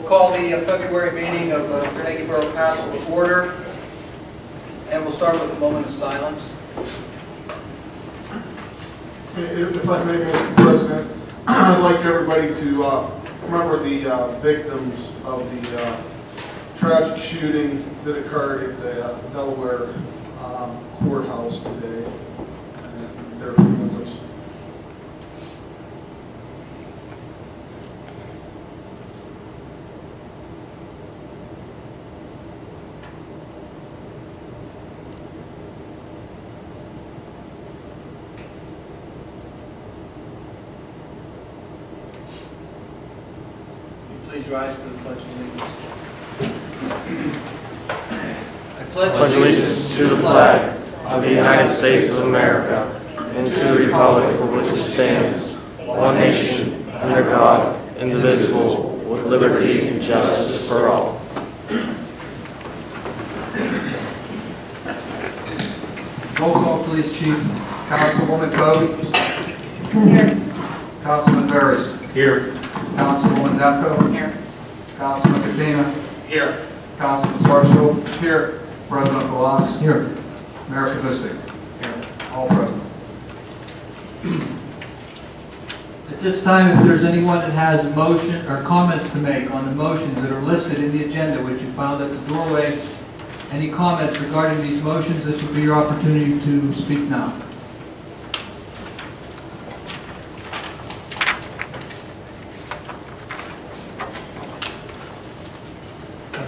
call the February meeting of Carnegie Borough Council to order, and we'll start with a moment of silence. If I may, Mr. President, I'd like everybody to remember the victims of the tragic shooting that occurred at the Delaware courthouse today, and their families. Please rise for the Pledge of Allegiance. I pledge allegiance to the flag of the United States of America and to the republic for which it stands, one nation, under God, indivisible, with liberty and justice for all. Roll call, please, Chief. Councilwoman Kobe. Here. Councilman Ferris. Here. Councilwoman Demko. Here. Councilman Katina. Here. Councilman Sarsfield. Here. President Velas. Here. Mayor Kubistik. Here. All present. At this time, if there's anyone that has a motion or comments to make on the motions that are listed in the agenda, which you found at the doorway, any comments regarding these motions, this would be your opportunity to speak now.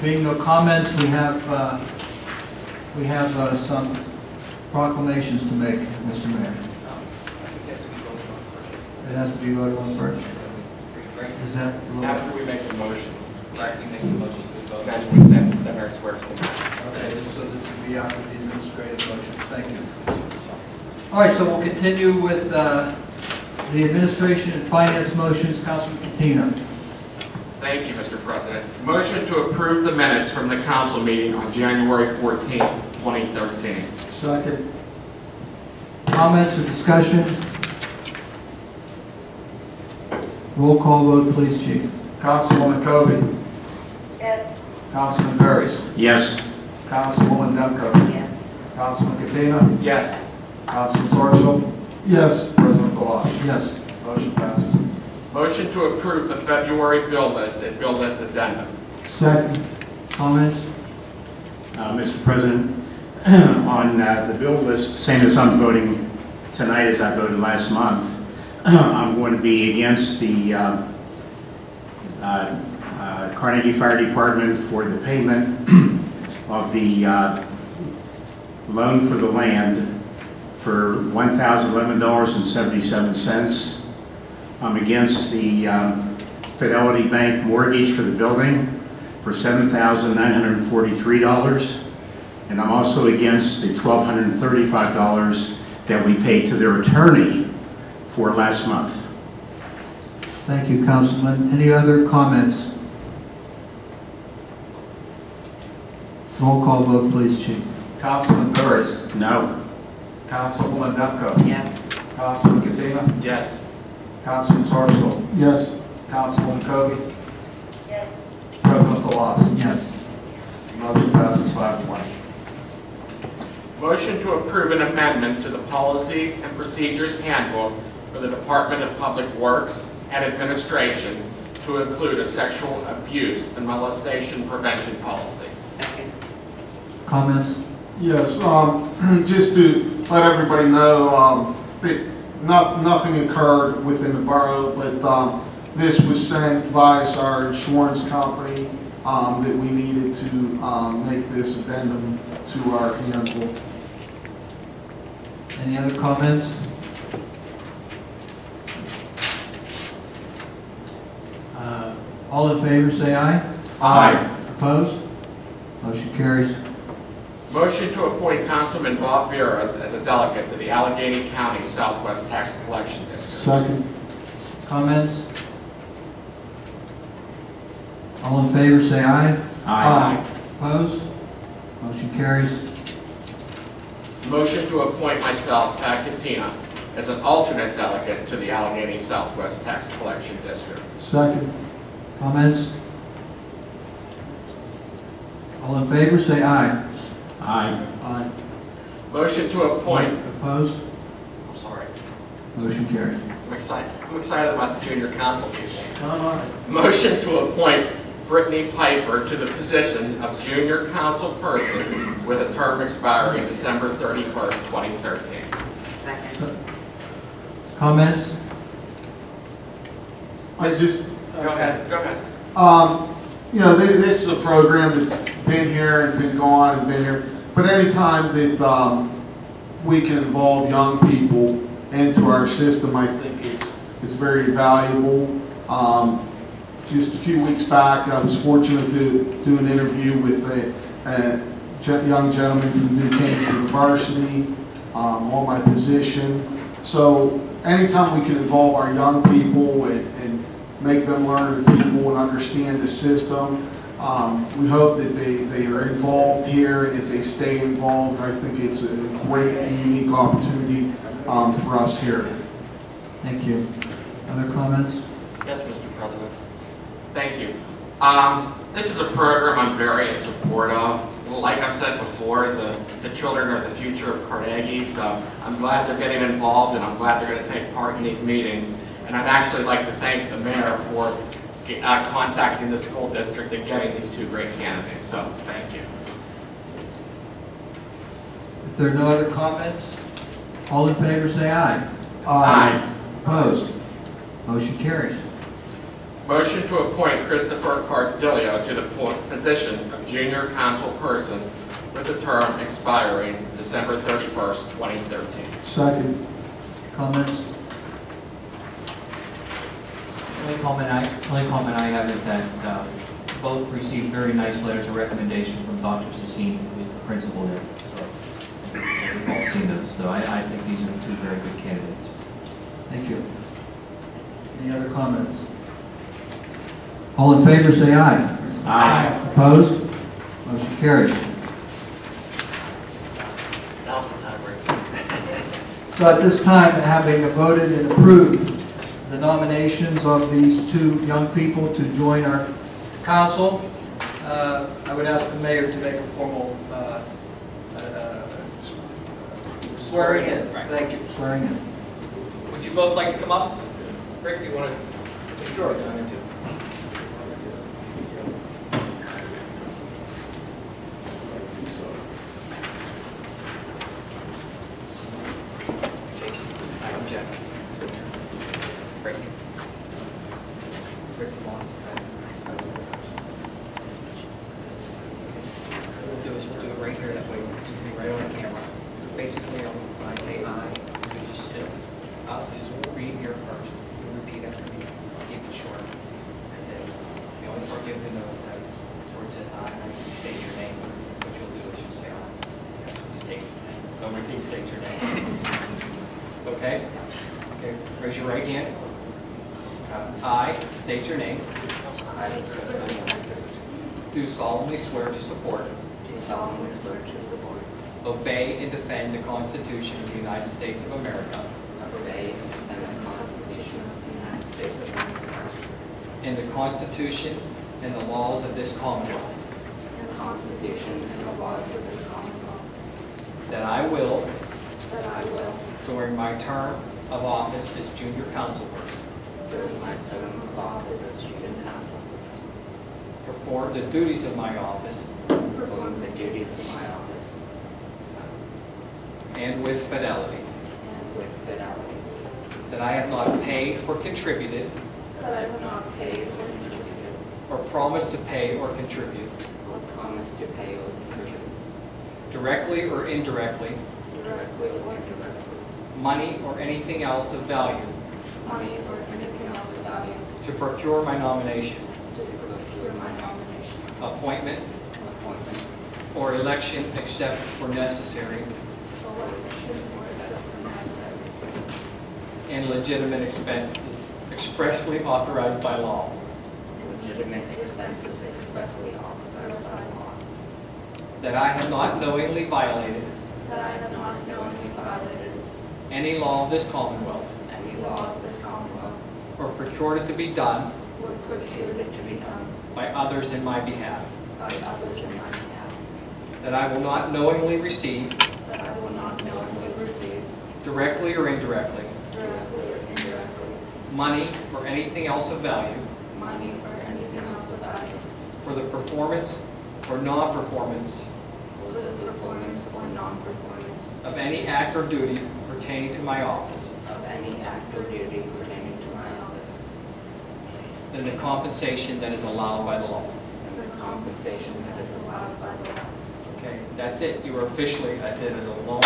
Being no comments, we have some proclamations to make, Mr. Mayor. It has to be voted on first. Is that after we make the motions? After we make the motions, then the mayor swears them. Okay, so this will be after the administrative motions. Thank you. All right, so we'll continue with the administration and finance motions. Councilman Katina. Thank you, Mr. President. Motion to approve the minutes from the council meeting on January 14th, 2013. Second. Comments or discussion? Roll call vote, please, Chief. Councilwoman Kobe. Yes. Councilman Ferris. Yes. Councilwoman Demko. Yes. Councilman Katina. Yes. Councilman Sarsfield. Yes. President Velas. Yes. Motion passes. Motion to approve the February bill list and bill list addendum. Second. Comments? Mr. President, on the bill list, same as I'm voting tonight as I voted last month, I'm going to be against the Carnegie Fire Department for the payment of the loan for the land for $1,011.77. I'm against the Fidelity Bank mortgage for the building for $7,943. And I'm also against the $1,235 that we paid to their attorney for last month. Thank you, Councilman. Any other comments? Roll call vote, please, Chief. Councilman Ferris. No. Councilwoman Demko. Yes. Councilman Katina. Yes. Councilman Sarsfield. Yes. Councilwoman Kobe. Yes. President Velas. Yes. Motion passes 5-1. Motion to approve an amendment to the Policies and Procedures Handbook for the Department of Public Works and Administration to include a sexual abuse and molestation prevention policy. Second. Comments? Yes. Just to let everybody know, that nothing occurred within the borough, but this was sent via our insurance company that we needed to make this addendum to our handbook. Any other comments? All in favor, say aye. Aye. Opposed? Motion carries. Motion to appoint Councilman Bob Veras as a delegate to the Allegheny County Southwest Tax Collection District. Second. Comments? All in favor, say aye. Aye. Opposed? Motion carries. Motion to appoint myself, Pat Katina, as an alternate delegate to the Allegheny Southwest Tax Collection District. Second. Comments? All in favor, say aye. Aye. Aye. Motion to appoint, Opposed? I'm sorry, Motion carries. I'm excited about the junior council people. Motion to appoint Brittany Piper to the position of junior council person with a term expiring December 31st, 2013. Second. Comments? I just, Go ahead. you know, this is a program that's been here and been gone and been here, but anytime that we can involve young people into our system, I think it's very valuable. Just a few weeks back, I was fortunate to do an interview with a young gentleman from New Canaan University on my position. So anytime we can involve our young people and make them learn the people and understand the system, we hope that they are involved here and that they stay involved. I think it's a great and unique opportunity for us here. Thank you. Other comments? Yes, Mr. President. Thank you. This is a program I'm very in support of. Like I've said before, the children are the future of Carnegie, so I'm glad they're getting involved and I'm glad they're going to take part in these meetings. And I'd actually like to thank the mayor for contacting the school district and getting these two great candidates, so thank you. If there are no other comments, all in favor say aye. Aye. Opposed? Motion carries. Motion to appoint Christopher Cardillo to the position of junior council person with a term expiring December 31st, 2013. Second. Comments? The only comment I have is that both received very nice letters of recommendation from Dr. Sassini, who is the principal there. So we've all seen those. So I think these are two very good candidates. Thank you. Any other comments? All in favor say aye. Aye. Opposed? Motion carries. So at this time, having voted and approved the nominations of these two young people to join our council, I would ask the mayor to make a formal swearing in. Thank you, swearing in. Would you both like to come up? Rick, do you want to? Sure. Jason, I object. Rick. Rick DeMoss. What we'll do is we'll do it right here, that way we'll be right on the camera. Basically, when I say aye, you just still. I'll just read here first. You repeat after me. Keep it short. And then the only part you have to know is that where it says aye, and I say state your name. What you'll do is you'll say aye. State. Don't repeat, state your name. Okay? Okay. Raise your right hand. I state your name. I Do solemnly swear to support, do solemnly swear to support, obey, and defend the Constitution of the United States of America obey, and defend the Constitution of the United States of America and the Constitution and the laws of this Commonwealth, and the Constitution and the laws of this Commonwealth, that I will, during my term of office as junior council person, of office as junior council, perform the duties of my office perform the duties of my office, and with fidelity, and with fidelity, that I have not paid or contributed that I will not pay or contribute, or promised to pay or contribute, or promise to pay or contribute, directly or indirectly, directly or indirectly, money or anything else of value, money or anything else of value, to procure my nomination, to procure my nomination, appointment, appointment, or election except for necessary or election or except for necessary, and legitimate expenses expressly authorized by law, and legitimate expenses expressly authorized by law, that I have not knowingly violated that I have not knowingly violated any law of this Commonwealth, any law of this Commonwealth, or procured it to be done or procured it to be done by others in my behalf, by others in my behalf, that I will not knowingly receive, that I will not knowingly receive, directly or indirectly, directly or indirectly, money or anything else of value money or anything else of value for the performance or non-performance for the performance or non-performance of any act or duty pertaining to my office, of any act or duty pertaining to my office, than the compensation that is allowed by the law. and the compensation that is allowed by the law. Okay, that's it. You are officially, that's it as a law.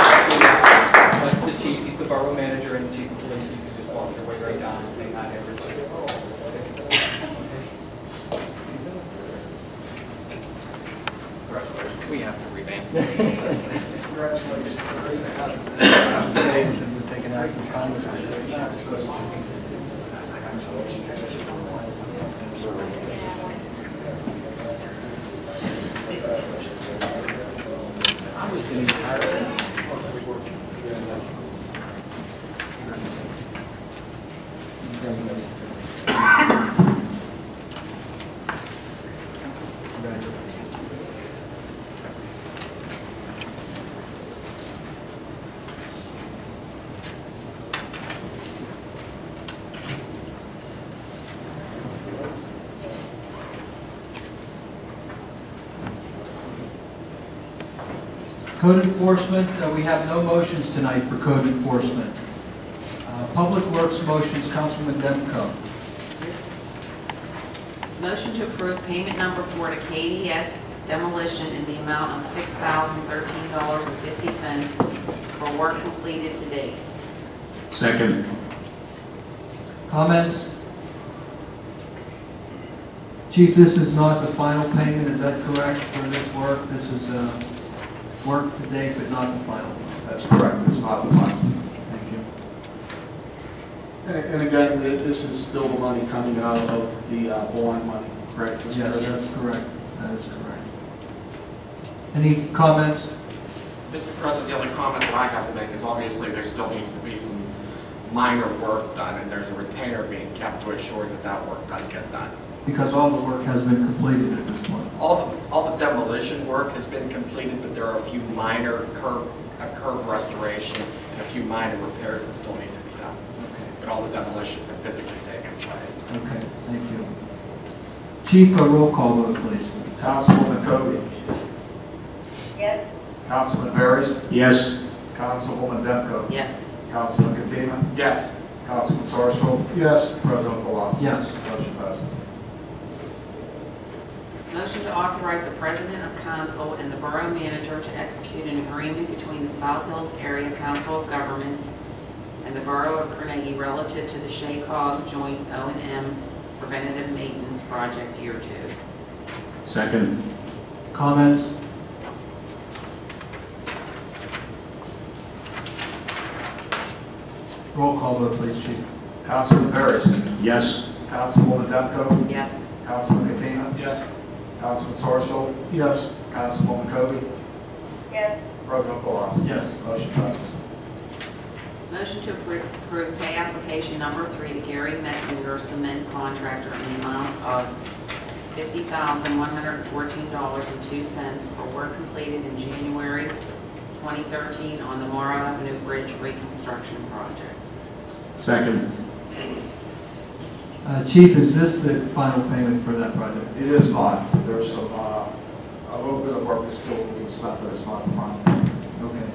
That's the chief. He's the borough manager and the chief of police. You can just walk your way right down and say hi to everybody. Congratulations. We have to revamp. Code enforcement, we have no motions tonight for code enforcement. Public Works motions, Councilman Demko. Motion to approve payment number 4 to KDS Demolition in the amount of $6,013.50 for work completed to date. Second. Comments? Chief, this is not the final payment, is that correct, for this work? This is work to date, but not the final. That's correct, it's not the final. Thank you. And again, this is still the money coming out of the bond money, correct? Mr. Yes, President? that's correct. That is correct. Any comments? Mr. President, the only comment that I have to make is obviously there still needs to be some minor work done, and there's a retainer being kept to ensure that that work does get done. Because all the work has been completed at this point. All the demolition work has been completed, but there are a few minor curb restoration and a few minor repairs that still need to be done. Okay. But all the demolitions have physically taken place. Okay, thank you. Chief, a roll call vote, please. Councilwoman Covey. Yes. Councilman Veras. Yes. Councilwoman Demko. Yes. Councilman Katima. Yes. Councilman Sarsfield. Yes. President Velazquez. Yes. Motion passes. Motion to authorize the President of Council and the Borough Manager to execute an agreement between the South Hills Area Council of Governments and the Borough of Carnegie relative to the Shaycog Joint O&M Preventative Maintenance Project Year 2. Second. Comments? Roll call vote, please, Chief. Councilman Veras. Yes. Councilwoman Demko. Yes. Councilman Katima. Yes. Councilman Sarsfield. Yes. Councilwoman Covey. Yes. President Velazquez. Yes. Motion passes. Motion to approve pay application number 3 to Gary Metzinger, cement contractor, in the amount of $50,114.02 for work completed in January 2013 on the Morrow Avenue Bridge reconstruction project. Second. Chief, is this the final payment for that project? It is not. There's some, a little bit of work is still being done, but it's not the final. Okay.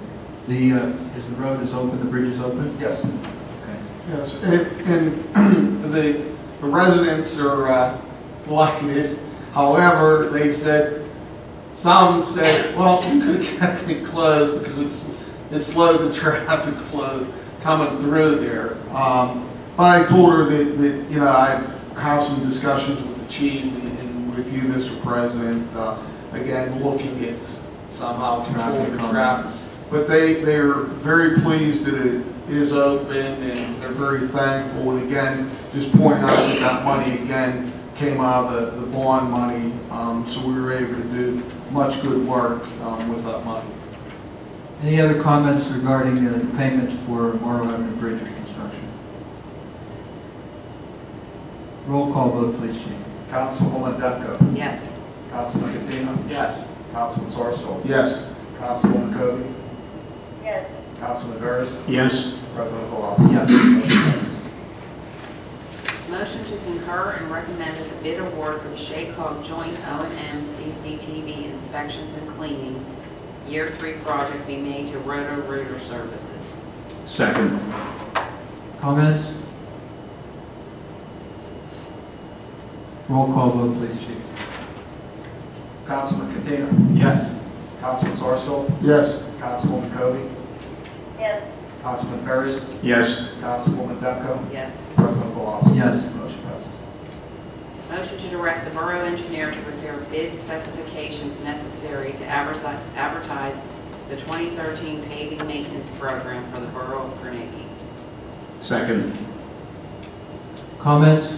Is the road is open, the bridge is open? Yes. Okay. Yes, and the residents are liking it. However, they said, some said, well, you could have kept it closed because it slowed the traffic flow coming through there. But I told her that you know, I'd have some discussions with the chief and with you, Mr. President, again, looking at somehow controlling the traffic. But they're very pleased that it is open, and they're very thankful. And again, just pointing out that that money again came out of the bond money, so we were able to do much good work with that money. Any other comments regarding payments for Morrow Avenue Bridge reconstruction? Roll call vote, please, Chief. Councilwoman Depko. Yes. Councilman Katina. Yes. Councilman Sarsfield. Yes. Councilwoman Kobe. Yes. Councilman Veras. Yes. President Colossus. Yes. Motion passes. Motion to concur and recommend that the bid award for the Shaycog Joint O&M CCTV inspections and cleaning Year 3 project be made to Roto-Rooter Services. Second. Comments? Roll call vote, please, Chief. Councilman Katina. Yes. Councilman Sarsfield. Yes. Councilwoman Kobe. Yes. Councilman Veras. Yes. Councilwoman Depko. Yes. President Colossus. Yes. Motion passes. Motion to direct the borough engineer to prepare bid specifications necessary to advertise the 2013 paving maintenance program for the Borough of Carnegie. Second. Comments?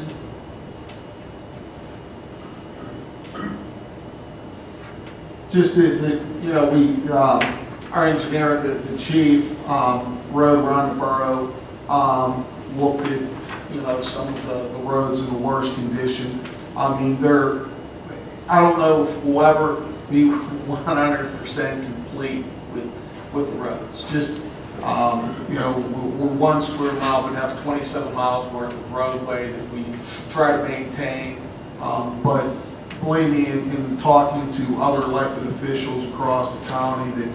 Just that, you know, we, our engineer, the chief, rode around the borough, looked at, you know, some of the roads in the worst condition. I mean, I don't know if we'll ever be 100% complete with the roads. Just, you know, we're 1 square mile, we have 27 miles worth of roadway that we try to maintain. But believe me, in talking to other elected officials across the county that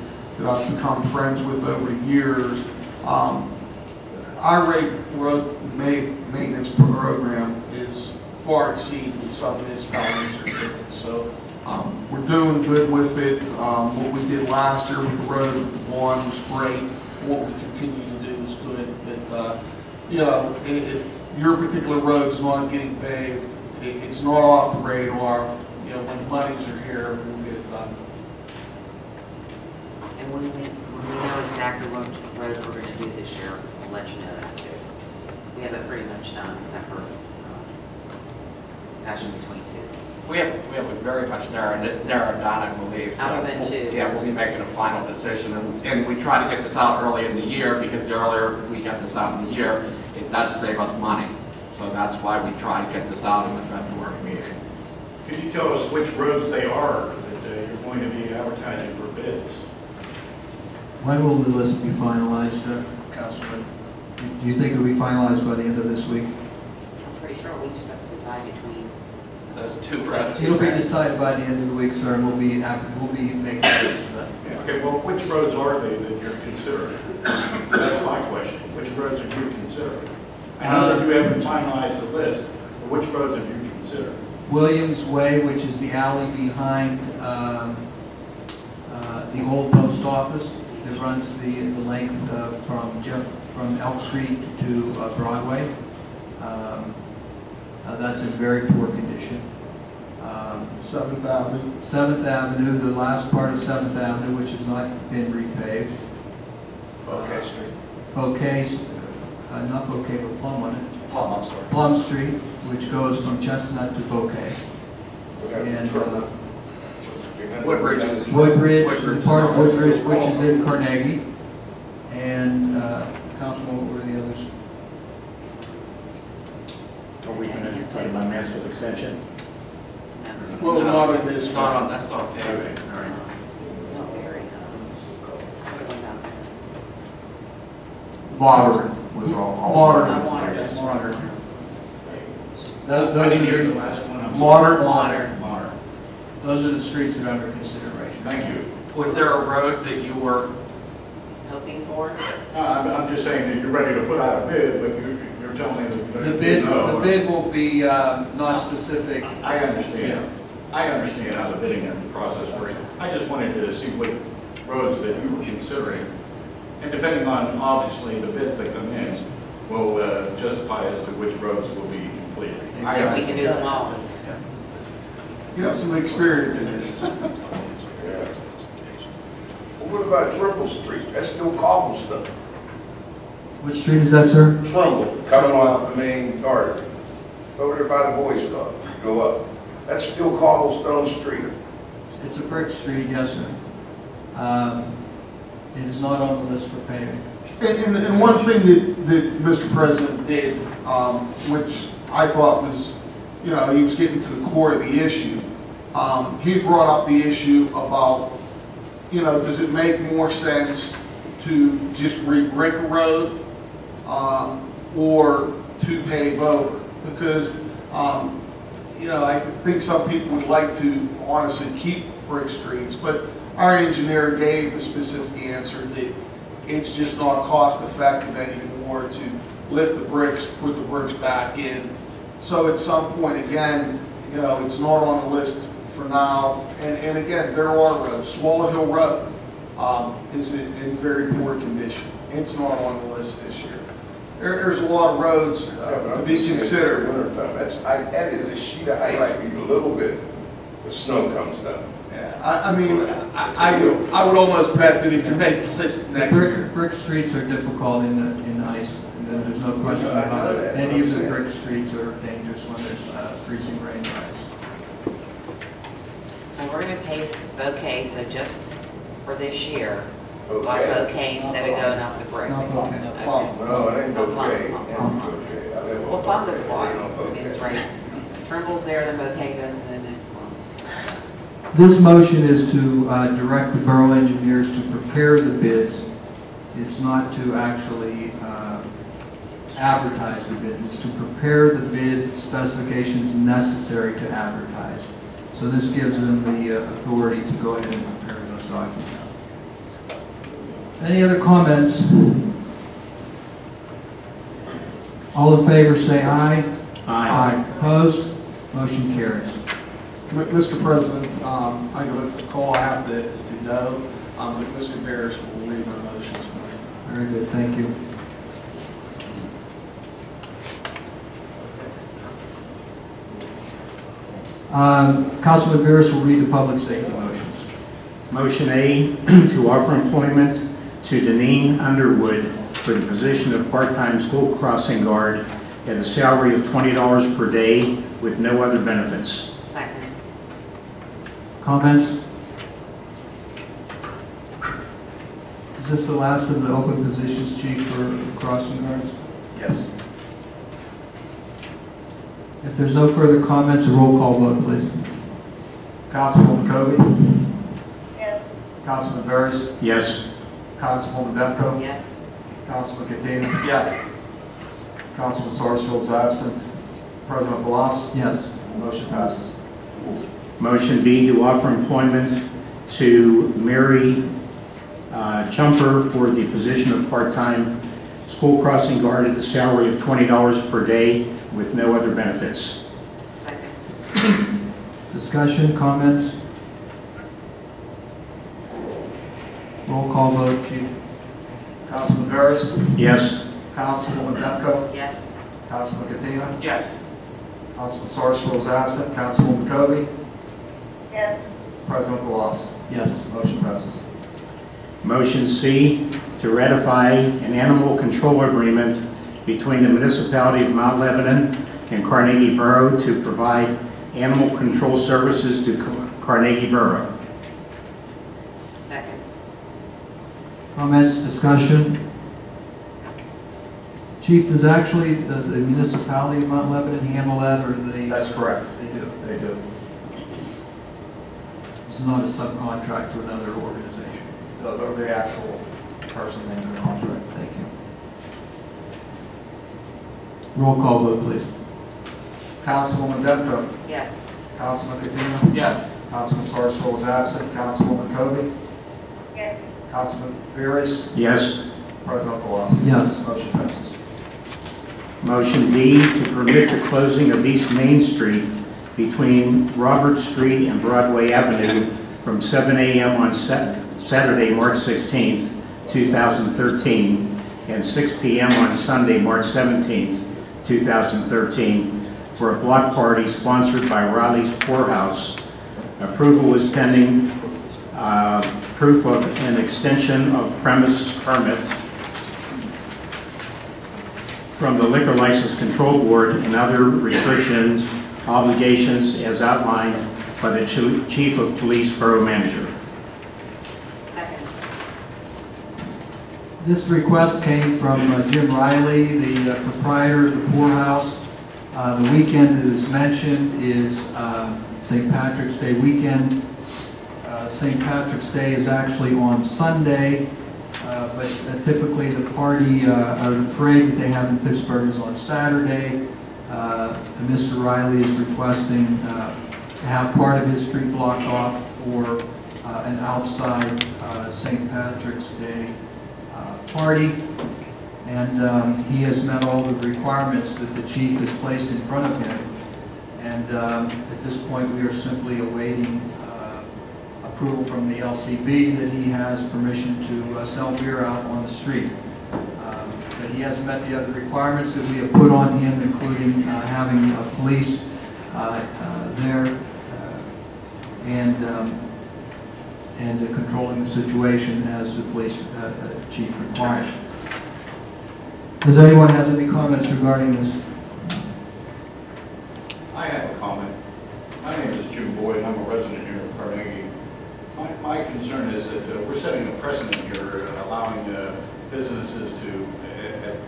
I've become friends with over the years, our road maintenance program is far exceeds what some municipalities are doing. So we're doing good with it. What we did last year with the roads, with the lawn was great. What we continue to do is good. But you know, if your particular road's not getting paved, it's not off the radar. You know, when monies are here, we'll get it done. And when we know exactly what roads we're going to do this year, we'll let you know that too. We have that pretty much done, except for discussion between two. We have it very much narrowed down, I believe. So Other than two. Yeah, we'll be making a final decision, and we try to get this out early in the year, because the earlier we get this out in the year, it does save us money. So that's why we try to get this out in the February meeting. Could you tell us which roads they are that you're going to be advertising for bids? When will the list be finalized, Councilman? Do you think it'll be finalized by the end of this week? I'm pretty sure we just have to decide between. Those two roads. It'll be decided by the end of the week, sir, and we'll be making bids for that. Okay, well, which roads are they that you're considering? That's my question. Which roads are you considering? I know that you haven't finalized the list, but which roads have you considered? Williams Way, which is the alley behind the old post office that runs the length from Elk Street to Broadway. That's in very poor condition. 7th Avenue. 7th Avenue, the last part of 7th Avenue, which has not been repaved. Okay, Street. Bouquet, not Bouquet, but Plum on it. Plum, I'm sorry. Plum Street, which goes from Chestnut to Bouquet. And Woodbridge is... Woodbridge, part of Woodbridge, which is in Carnegie. And Councilman, what were the others? Are we going to talk about Mansfield Extension? Well, not in this Not one. on, that's not paving. Okay, all right. Not very, just going down there. Modern was all. Modern. Modern. I Those didn't hear the are last one. I'm Modern. sorry. Modern. those are the streets that are under consideration. Thank you. Was there a road that you were... Hoping for? I'm just saying that you're ready to put out a bid, but you're telling me that The you bid, know. the bid will be not specific. I understand. Yeah. I understand how the bidding process works. I just wanted to see what roads that you were considering. And depending on, obviously, the bids that come in, will justify as to which roads will be completed. If we can do them all. Yeah. You have some experience in this. Well, what about Trimble Street? That's still cobblestone. Which street is that, sir? Trimble, coming off the main artery. Over there by the Boy Scout, go up. That's still cobblestone street. It's a brick street, yes, sir. It is not on the list for paving. And one thing that Mr. President did, which I thought was you know, he was getting to the core of the issue. He brought up the issue about, you know, does it make more sense to just re-brick a road or to pave over? Because, you know, I think some people would like to honestly keep brick streets, but our engineer gave a specific answer that it's just not cost effective anymore to lift the bricks, put the bricks back in. So at some point, again, you know, it's not on the list for now. And again, there are roads. Swallow Hill Road is in very poor condition. It's not on the list this year. There's a lot of roads to be considered. That is a sheet of ice, a little bit, the snow comes down. Yeah, I mean, I would almost bet that he can make the list next year. Brick streets are difficult in ice, and there's no question about it. Any of the brick streets are dangerous when there's freezing rain and ice. And we're gonna pay bouquet, so just for this year, like bouquet instead of going up the brick. Not bouquet. Okay. No, it ain't okay. Well, plum's at the bottom, I mean, it's right, Trimble's there, then bouquet goes, and then plum. This motion is to direct the borough engineers to prepare the bids. It's not to actually advertise the bids. It's to prepare the bid specifications necessary to advertise. So this gives them the authority to go ahead and prepare those documents. Any other comments? All in favor say aye. Aye. Opposed? Motion carries. Mr. President, I got a call I have to go, but Mr. Barris will read my motions for me. Very good, thank you. Councilman Veras will read the public safety motions. Motion A, to offer employment to Deneen Underwood for the position of part-time school crossing guard at a salary of $20 per day with no other benefits. Second. Comments? Is this the last of the open positions, Chief, for crossing guards? Yes. If there's no further comments, a roll call vote, please. Councilwoman Covey? Yes. Councilman Veras? Yes. Councilwoman Demko? Yes. Councilman Katina? Yes. Councilman Sarsfield is absent. President Velas? Yes. Motion passes. Motion B, to offer employment to Mary Jumper for the position of part-time school crossing guard at a salary of $20 per day with no other benefits. Second. Discussion, comments? Roll call vote, Chief. Councilman Veras? Yes. Councilwoman Demko? Yes. Councilman Katina? Yes. Councilman Sarsfield is absent. Councilwoman Covey? Yes. President Velas? Yes. Motion passes. Motion C, to ratify an animal control agreement between the municipality of Mount Lebanon and Carnegie Borough to provide animal control services to Carnegie Borough. Second. Comments, discussion? Chief, does actually the municipality of Mount Lebanon handle that, or they? That's correct. They do. They do. It's not a subcontract to another organization. They're the actual person named the contract. Thank you. Roll call vote, please. Councilwoman Demko? Yes. Councilman Katina? Yes. Councilman Sarsfield is absent. Councilwoman Covey? Yes. Councilman Veras? Yes. President Velas? Yes. Motion passes. Motion D, to permit the closing of East Main Street between Robert Street and Broadway Avenue from 7 a.m. on Saturday, March 16th, 2013, and 6 p.m. on Sunday, March 17th, 2013, for a block party sponsored by Riley's Poorhouse. Approval is pending proof of an extension of premise permits from the Liquor License Control Board and other restrictions, obligations as outlined by the Chief of Police Borough Manager. Second. This request came from Jim Riley, the proprietor of the poorhouse. The weekend that is mentioned is St. Patrick's Day weekend. St. Patrick's Day is actually on Sunday, but typically the party or the parade that they have in Pittsburgh is on Saturday. And Mr. Riley is requesting to have part of his street blocked off for an outside St. Patrick's Day party. And he has met all the requirements that the chief has placed in front of him. And at this point, we are simply awaiting approval from the LCB that he has permission to sell beer out on the street. But he has met the other requirements that we have put on him, including having police there and controlling the situation as the police chief requires. Does anyone have any comments regarding this? I have a comment. My name is Jim Boyd. I'm a resident here in Carnegie. My concern is that we're setting a precedent here, allowing businesses to, at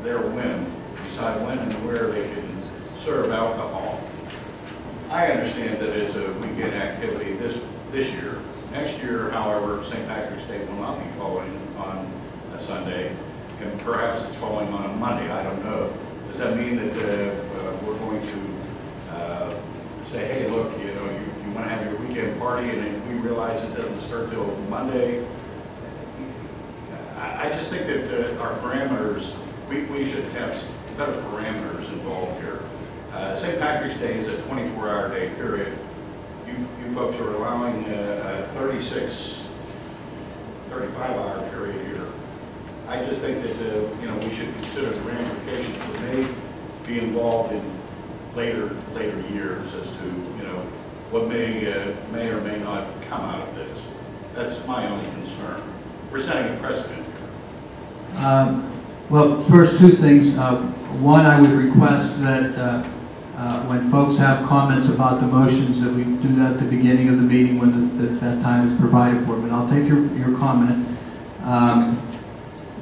their whim, decide when and where they can serve alcohol. I understand that it's a weekend activity this year. Next year, however, St. Patrick's Day will not be falling on a Sunday, and perhaps it's falling on a Monday. I don't know. Does that mean that we're going to say, hey, look, you want to have your weekend party, and if we realize it doesn't start till Monday? I just think that our parameters, we should have better parameters involved here. St. Patrick's Day is a 24-hour day period. You folks are allowing a 35-hour period here. I just think that we should consider the ramifications that may be involved in later years as to what may or may not come out of this. That's my only concern. We're setting a precedent here. Well, first, two things. One, I would request that when folks have comments about the motions, that we do that at the beginning of the meeting when that time is provided for. But I'll take your comment.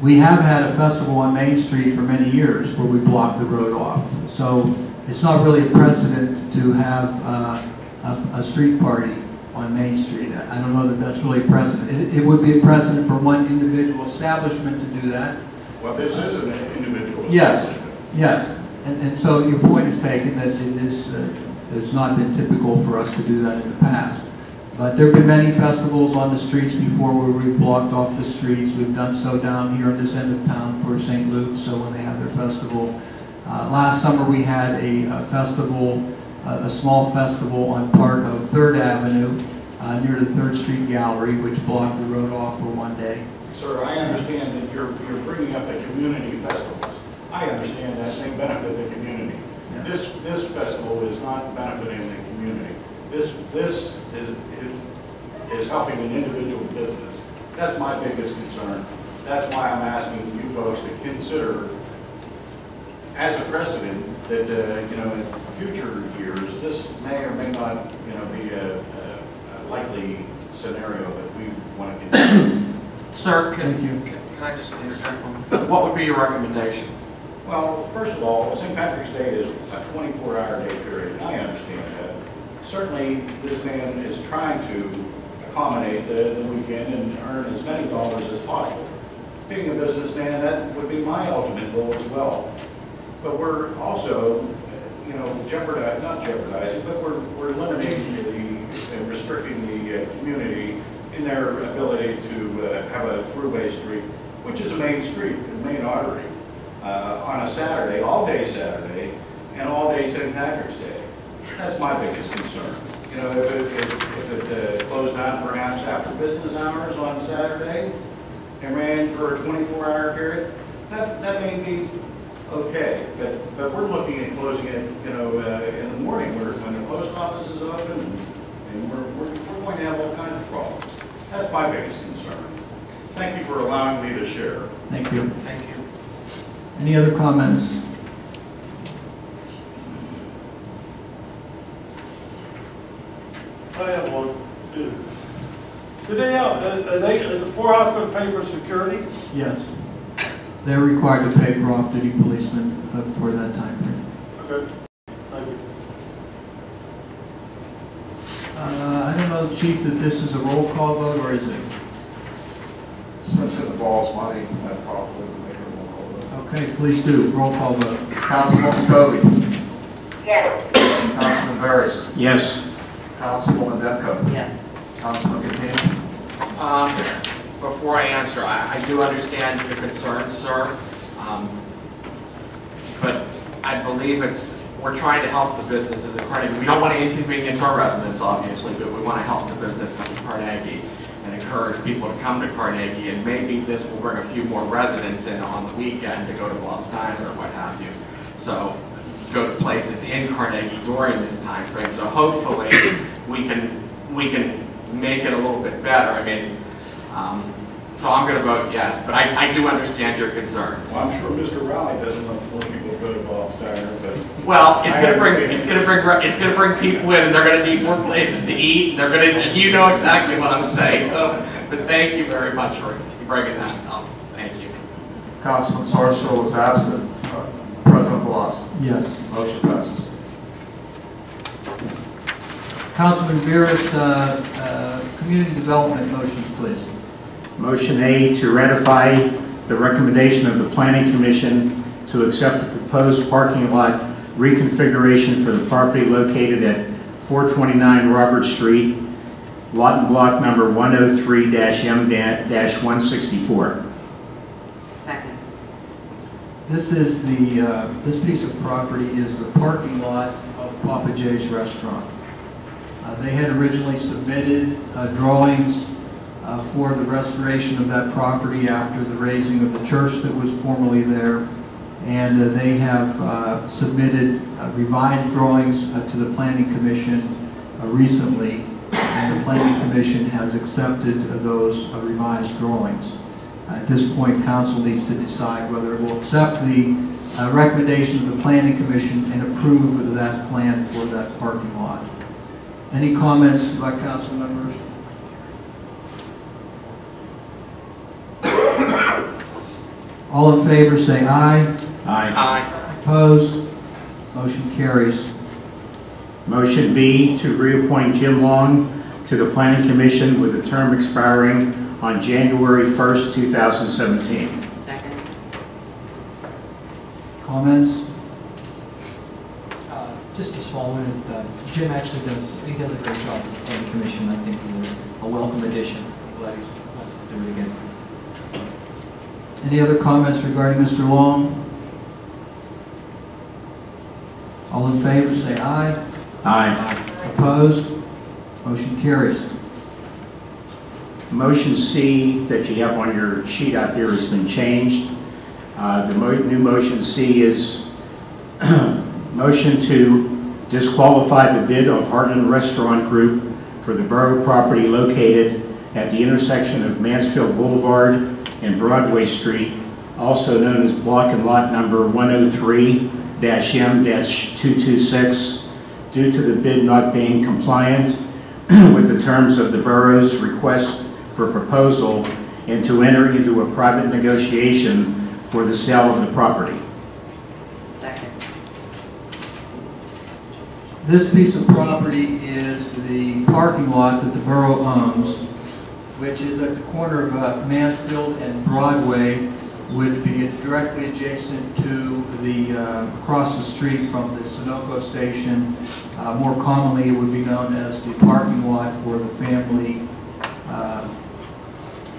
We have had a festival on Main Street for many years where we blocked the road off. So it's not really a precedent to have a street party on Main Street. I don't know that that's really a precedent. It would be a precedent for one individual establishment to do that. Well, this is an individual establishment. Yes. And so your point is taken that it's not been typical for us to do that in the past. But there have been many festivals on the streets before where we've blocked off the streets. We've done so down here at this end of town for St. Luke's, so when they have their festival. Last summer we had a festival, a small festival on part of 3rd Avenue near the 3rd Street Gallery, which blocked the road off for one day. Sir, I understand that you're bringing up the community festivals. I understand that they benefit the community. Yeah. This festival is not benefiting the community. This is helping an individual business. That's my biggest concern. That's why I'm asking you folks to consider, as a precedent, that in future years this may or may not be a likely scenario that we want to consider. Sir, can I just interject one? What would be your recommendation? Well, first of all, St. Patrick's Day is a 24-hour day period, and I understand that. Certainly, this man is trying to accommodate the weekend and earn as many dollars as possible. Being a businessman, that would be my ultimate goal as well. But we're also, not jeopardizing, but we're limiting and restricting the community in their ability to have a throughway street, which is a main street, a main artery, on a Saturday, all day Saturday, and all day St. Patrick's Day. That's my biggest concern. If it closed down perhaps after business hours on Saturday and ran for a 24-hour period, that may be okay. But we're looking at closing it, in the morning when the post office is open, and we're going to have all kinds of problems. That's my biggest concern. Thank you for allowing me to share. Thank you. Thank you. Any other comments? I have one, too. Is the poorhouse going to pay for security? Yes. They're required to pay for off-duty policemen for that time period. Okay. Chief, that this is a roll call vote, or is it? Since it involves money, I'd probably make a roll call vote. Okay, please do. Roll call vote. Councilwoman Kobe. Yes. Councilman Veras. Yes. Councilwoman Demko. Yes. Councilman Catania. Before I answer, I do understand your concerns, sir. But I believe we're trying to help the businesses of Carnegie. We don't want to inconvenience our residents, obviously, but we want to help the businesses of Carnegie and encourage people to come to Carnegie, and maybe this will bring a few more residents in on the weekend to go to Bob's Diner or what have you. So go to places in Carnegie during this time frame. So hopefully we can make it a little bit better. I mean, so I'm going to vote yes, but I do understand your concerns. Well, I'm sure Mr. Rowley doesn't want more people to go to Bob's Diner, but Well, it's going to bring people in, and they're going to need more places to eat. And they're going to, you know exactly what I'm saying. So, but thank you very much for bringing that up. Thank you. Councilman Sarsfield is absent. President Blas. Yes. Motion passes. Councilman Veras, community development motions, please. Motion A, to ratify the recommendation of the Planning Commission to accept the proposed parking lot reconfiguration for the property located at 429 Robert Street, lot and block number 103-M-164. Second. This is this piece of property is the parking lot of Papa J's Restaurant. They had originally submitted drawings for the restoration of that property after the raising of the church that was formerly there, and they have submitted revised drawings to the Planning Commission recently, and the Planning Commission has accepted those revised drawings. At this point, Council needs to decide whether it will accept the recommendation of the Planning Commission and approve that plan for that parking lot. Any comments by Council members? All in favor say aye. Aye. Aye. Opposed? Motion carries. Motion B, to reappoint Jim Long to the Planning Commission with a term expiring on January 1st, 2017. Second. Comments? Just a small one. Jim actually does a great job with the planning commission. I think he's a welcome addition. I'm glad he wants to do it again. Any other comments regarding Mr. Long? All in favor say aye. Aye. Opposed? Motion carries. Motion C that you have on your sheet out there has been changed. The new motion C is motion to disqualify the bid of Heartland Restaurant Group for the Borough property located at the intersection of Mansfield Boulevard and Broadway Street, also known as block and lot number 103-M-226, due to the bid not being compliant with the terms of the borough's request for proposal, and to enter into a private negotiation for the sale of the property. Second. This piece of property is the parking lot that the borough owns, which is at the corner of Mansfield and Broadway, would be directly adjacent to the, across the street from the Sunoco station. More commonly, it would be known as the parking lot for the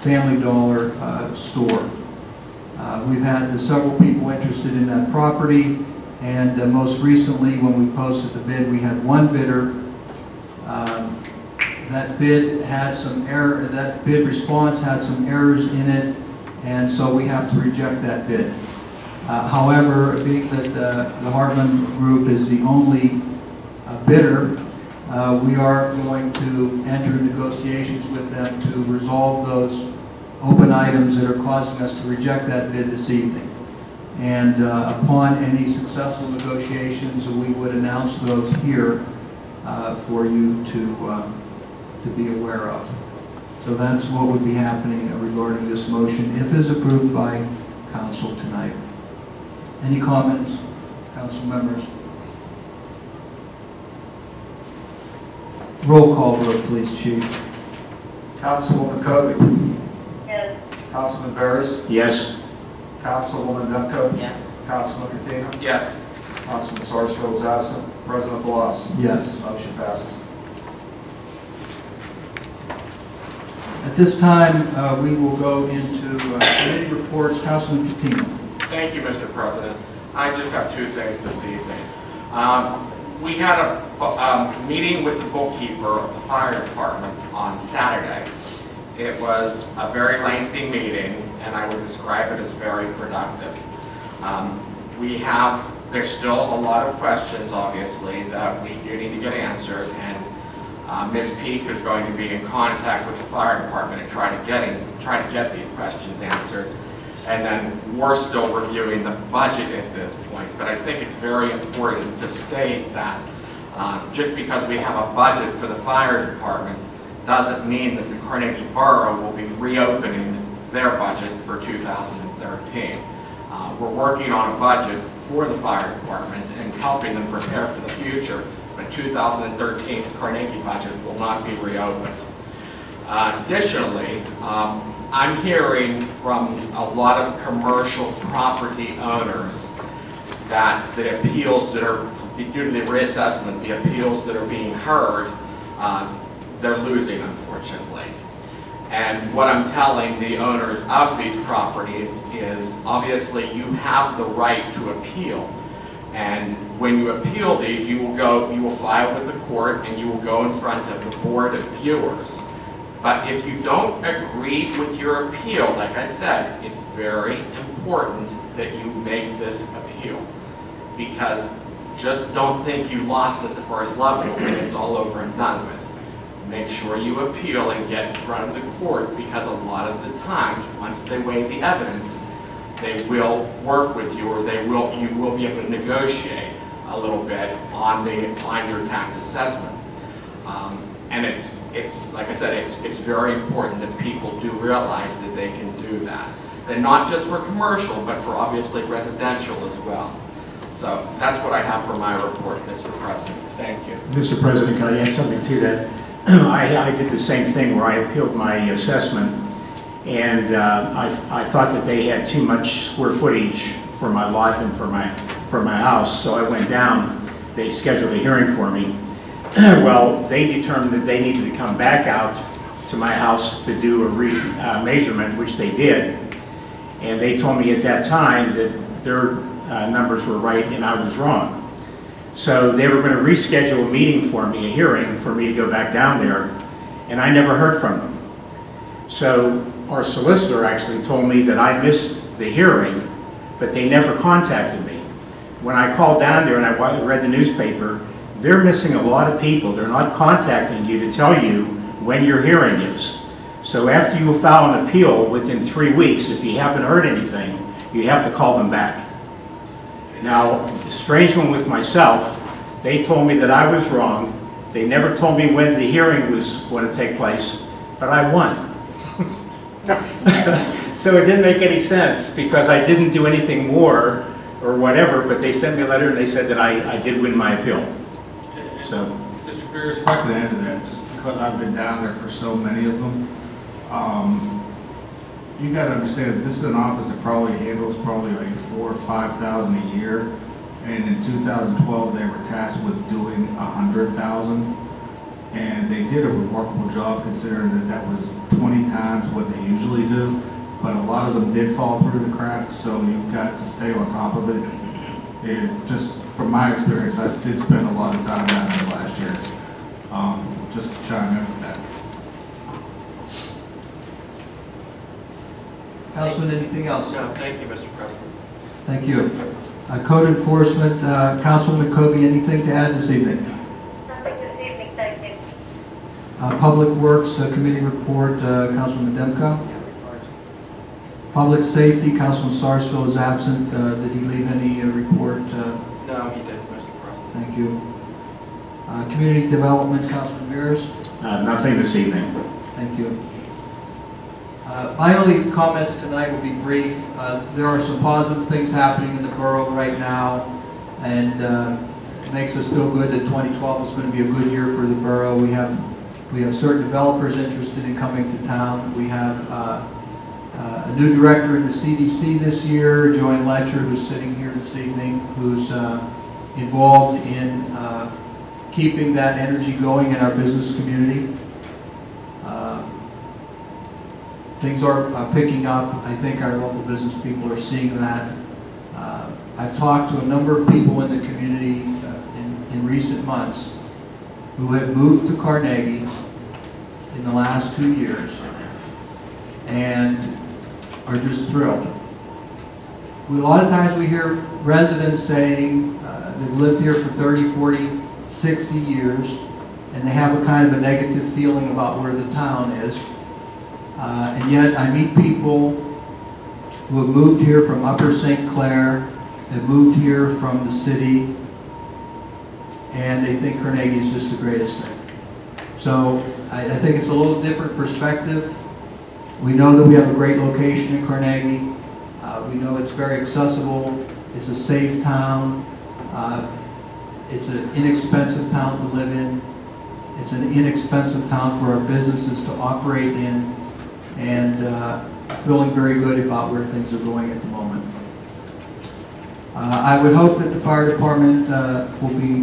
Family Dollar store. We've had several people interested in that property, and most recently, when we posted the bid, we had one bidder. That bid had some error. That bid response had some errors in it, and so we have to reject that bid. However, being that the Heartland Group is the only bidder, we are going to enter negotiations with them to resolve those open items that are causing us to reject that bid this evening. And upon any successful negotiations, we would announce those here for you to be aware of. So that's what would be happening regarding this motion, if it is approved by Council tonight. Any comments, Council members? Roll call vote, please, Chief. Councilwoman Kobe. Yes. Councilman Veras. Yes. Councilwoman Demko. Yes. Councilman Katina. Yes. Councilman Sarsfield is absent. President Glass. Yes. Motion passes. At this time, we will go into committee reports. Councilman Katina. Thank you, Mr. President. I just have two things this evening. We had a meeting with the bookkeeper of the fire department on Saturday. It was a very lengthy meeting, and I would describe it as very productive. There's still a lot of questions, obviously, that we do need to get answered, and Ms. Peak is going to be in contact with the fire department and try to get these questions answered. And then we're still reviewing the budget at this point. But I think it's very important to state that just because we have a budget for the fire department doesn't mean that the Carnegie Borough will be reopening their budget for 2013. We're working on a budget for the fire department and helping them prepare for the future. But 2013's Carnegie budget will not be reopened. Additionally, I'm hearing from a lot of commercial property owners that the appeals that are, due to the reassessment, the appeals that are being heard, they're losing, unfortunately. And what I'm telling the owners of these properties is, obviously, you have the right to appeal. And when you appeal these, you will file with the court, and you will go in front of the board of viewers. But if you don't agree with your appeal, like I said, it's very important that you make this appeal. Because just don't think you lost at the first level and it's all over and done with. Make sure you appeal and get in front of the court, because a lot of the times, once they weigh the evidence, they will work with you, or you will be able to negotiate a little bit on your tax assessment. And it's like I said, it's very important that people do realize that they can do that. And not just for commercial, but for obviously residential as well. So that's what I have for my report, Mr. President. Thank you. Mr. President, can I add something to that? I did the same thing where I appealed my assessment, and I thought that they had too much square footage for my lot and for my house, so I went down. They scheduled a hearing for me. Well, they determined that they needed to come back out to my house to do a measurement, which they did, and they told me at that time that their numbers were right and I was wrong. So they were going to reschedule a meeting for me, a hearing for me to go back down there, and I never heard from them. So our solicitor actually told me that I missed the hearing, but they never contacted me. When I called down there and I read the newspaper, they're missing a lot of people. They're not contacting you to tell you when your hearing is. So after you file an appeal within 3 weeks, if you haven't heard anything, you have to call them back. Now, strange one with myself, they told me that I was wrong. They never told me when the hearing was going to take place, but I won. So it didn't make any sense, because I didn't do anything more or whatever, but they sent me a letter and they said that I did win my appeal. So, Mr. Ferris, if I could add to that, just because I've been down there for so many of them, you got to understand, this is an office that probably handles like 4,000 or 5,000 a year, and in 2012 they were tasked with doing 100,000, and they did a remarkable job considering that was 20 times what they usually do. But a lot of them did fall through the cracks, so you've got to stay on top of it. Just from my experience, I did spend a lot of time down there last year, just to chime in with that. Councilman, anything else? No, thank you, Mr. President. Thank you. Code enforcement, Councilman Kobe, anything to add this evening? Nothing this evening, thank you. Public Works Committee report, Councilman Demko. Public Safety, Councilman Sarsfield is absent. Did he leave any report? No, he didn't, Mr. President. Thank you. Community Development, Councilman Veras. nothing this evening. Thank you. My only comments tonight will be brief. There are some positive things happening in the borough right now, and makes us feel good that 2012 is going to be a good year for the borough. We have certain developers interested in coming to town. We have a new director in the CDC this year, Joanne Letcher, who's sitting here this evening, who's involved in keeping that energy going in our business community. Things are picking up. I think our local business people are seeing that. I've talked to a number of people in the community in recent months who have moved to Carnegie in the last 2 years and are just thrilled. A lot of times we hear residents saying they've lived here for 30, 40, 60 years and they have a kind of a negative feeling about where the town is. And yet I meet people who have moved here from Upper St. Clair, have moved here from the city, and they think Carnegie is just the greatest thing. So I think it's a little different perspective. We know that we have a great location in Carnegie. We know it's very accessible. It's a safe town. It's an inexpensive town to live in. It's an inexpensive town for our businesses to operate in, and feeling very good about where things are going at the moment. I would hope that the fire department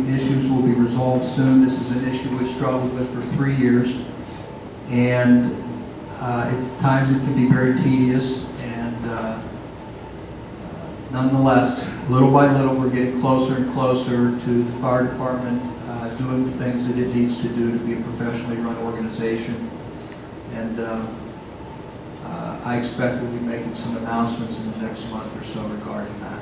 issues will be resolved soon. This is an issue we've struggled with for 3 years, and at times it can be very tedious, and nonetheless, little by little, we're getting closer and closer to the fire department doing the things that it needs to do to be a professionally run organization. And I expect we'll be making some announcements in the next month or so regarding that.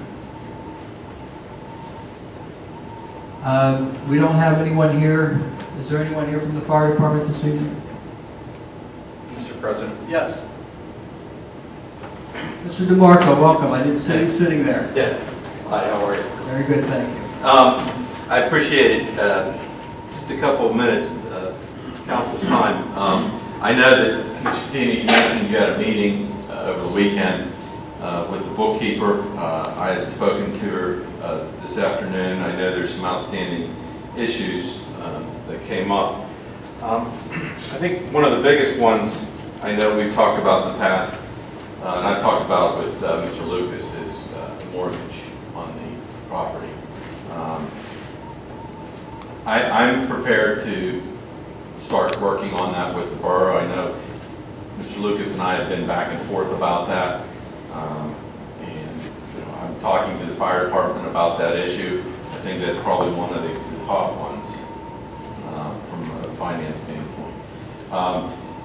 We don't have anyone here. Is there anyone here from the fire department this evening? Mr. President? Yes. Mr. DeMarco, welcome. I didn't see you sitting there. Yeah. Hi, how are you? Very good, thank you. I appreciate it. Just a couple of minutes of council's time. I know that, Mr. Keeney, you mentioned you had a meeting over the weekend with the bookkeeper. I had spoken to her this afternoon. I know there's some outstanding issues that came up. I think one of the biggest ones I know we've talked about in the past, and I've talked about it with Mr. Lucas, is the mortgage on the property. I'm prepared to start working on that with the borough. I know Mr. Lucas and I have been back and forth about that. And I'm talking to the fire department about that issue. I think that's probably one of the top ones from a finance standpoint.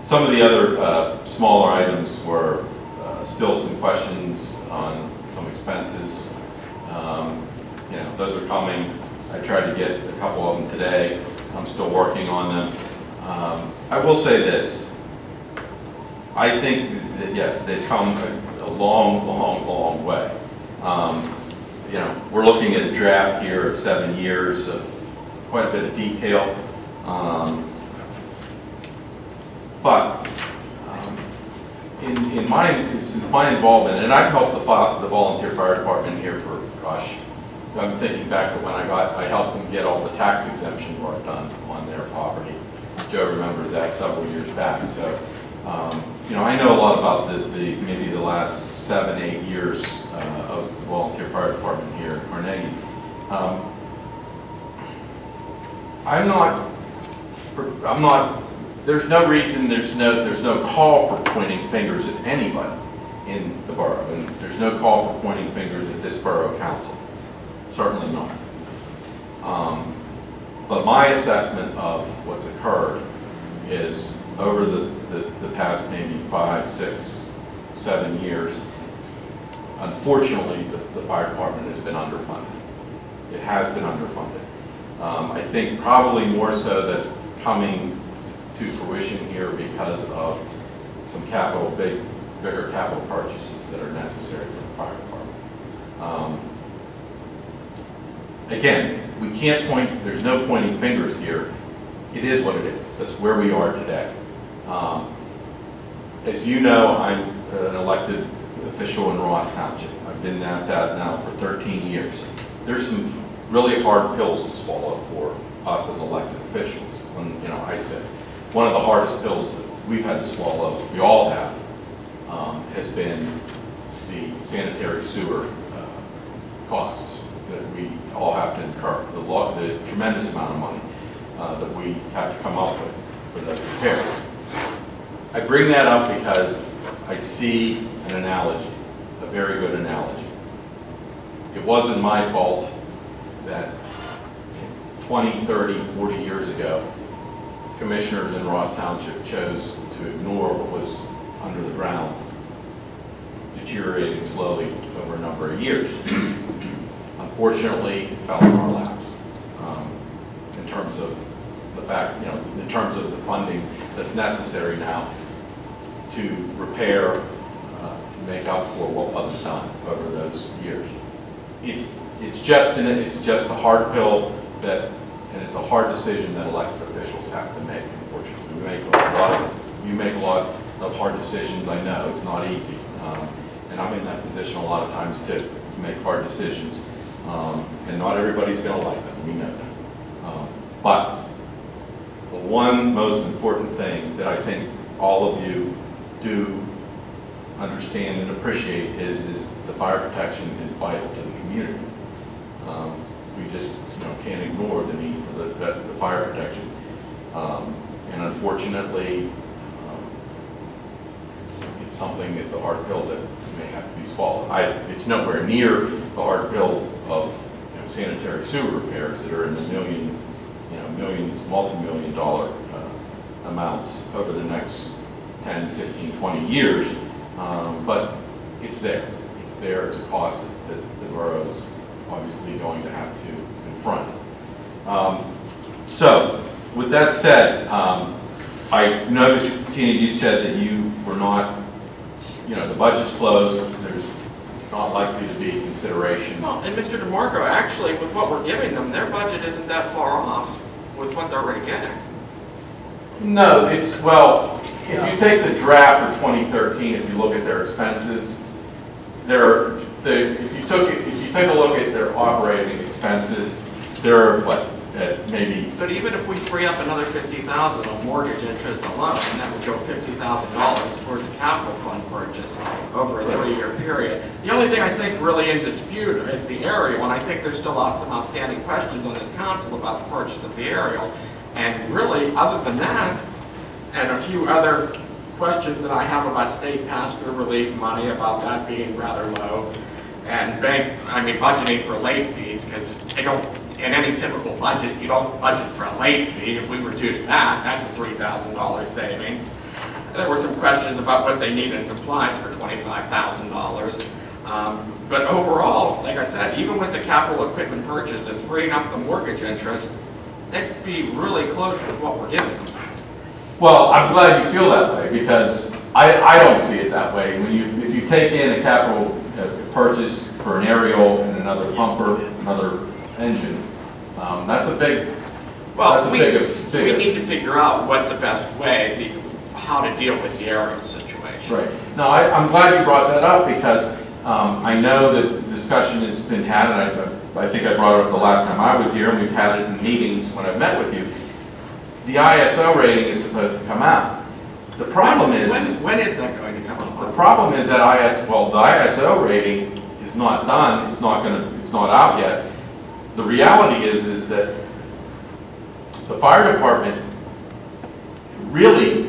Some of the other smaller items were still some questions on some expenses. Those are coming. I tried to get a couple of them today. I'm still working on them. I will say this. I think that, yes, they've come a long, long, long way. We're looking at a draft here of 7 years of quite a bit of detail. But since my involvement, and I've helped the volunteer fire department here for, gosh, I'm thinking back to when I helped them get all the tax exemption work done on their property. Joe remembers that several years back. So, I know a lot about maybe the last 7, 8 years of the volunteer fire department here at Carnegie. There's no reason, there's no call for pointing fingers at anybody in the borough, and there's no call for pointing fingers at this borough council. Certainly not. But my assessment of what's occurred is over the past maybe 5, 6, 7 years, unfortunately, the fire department has been underfunded. It has been underfunded. I think probably more so that's coming to fruition here because of some bigger capital purchases that are necessary for the fire department. Again, we can't point, there's no pointing fingers here. It is what it is. That's where we are today. As you know, I'm an elected official in Ross Township. I've been at that now for 13 years. There's some really hard pills to swallow for us as elected officials. When, you know, I said, one of the hardest pills that we've had to swallow, we all have, has been the sanitary sewer costs that we all have to incur, the tremendous amount of money that we have to come up with for those repairs. I bring that up because I see an analogy, a very good analogy. It wasn't my fault that 20, 30, 40 years ago, commissioners in Ross Township chose to ignore what was under the ground, deteriorating slowly over a number of years. Unfortunately, it fell in our laps in terms of the fact, you know, in terms of the funding that's necessary now to repair, to make up for what wasn't done over those years. It's just a hard pill that, and it's a hard decision that elected officials have to make. Unfortunately, you make a lot of hard decisions. I know it's not easy, and I'm in that position a lot of times to make hard decisions, and not everybody's going to like them. We know that, but the one most important thing that I think all of you do understand and appreciate is the fire protection is vital to the community. We just can't ignore the need for the fire protection, and unfortunately, it's something. It's a hard pill that may have to be swallowed. It's nowhere near the hard pill of sanitary sewer repairs that are in the millions, multi-million-dollar amounts over the next 10, 15, 20 years. But it's there. It's there. It's a cost that the borough is obviously going to have to confront. So, with that said, I noticed, Tina, you said that you were not, the budget's closed. There's not likely to be consideration. Well, and Mr. DeMarco, actually, with what we're giving them, their budget isn't that far off with what they're already getting. No, if you take the draft for 2013, if you look at their expenses, if you take a look at their operating expenses, they're maybe. But even if we free up another $50,000 on mortgage interest alone, that would go $50,000 towards a capital fund purchase over a 3-year period. The only thing I think really in dispute is the aerial, and I think there's still lots of outstanding questions on this council about the purchase of the aerial. And really, other than that, and a few other questions that I have about state pass-through relief money, about that being rather low, and budgeting for late fees, because in any typical budget, you don't budget for a late fee. If we reduce that, that's a $3,000 savings. There were some questions about what they need in supplies for $25,000. But overall, like I said, even with the capital equipment purchase that's freeing up the mortgage interest, they'd be really close with what we're giving them. Well, I'm glad you feel that way, because I don't see it that way. If you take in a capital purchase for an aerial and another pumper, another engine, that's a big. Well, we need to figure out what the best way, how to deal with the aerial situation. Right. No, I'm glad you brought that up, because I know that discussion has been had, and I think I brought it up the last time I was here, and we've had it in meetings when I've met with you. The ISO rating is supposed to come out. The problem is... When is that going to come out? The problem is that the ISO rating is not done. It's not out yet. The reality is that the fire department, really,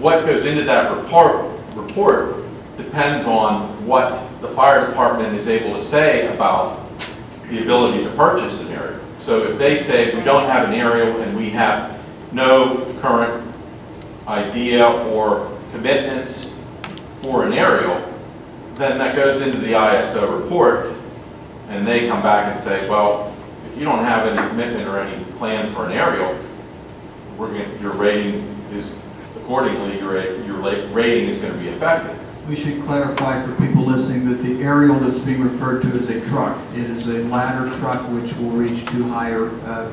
what goes into that report depends on what the fire department is able to say about the ability to purchase an aerial. So if they say we don't have an aerial and we have no current idea or commitments for an aerial, then that goes into the ISO report, and they come back and say, well, if you don't have any commitment or any plan for an aerial, your rating is, accordingly, your rating is going to be affected. We should clarify for people listening that the aerial that's being referred to is a truck. It is a ladder truck which will reach to higher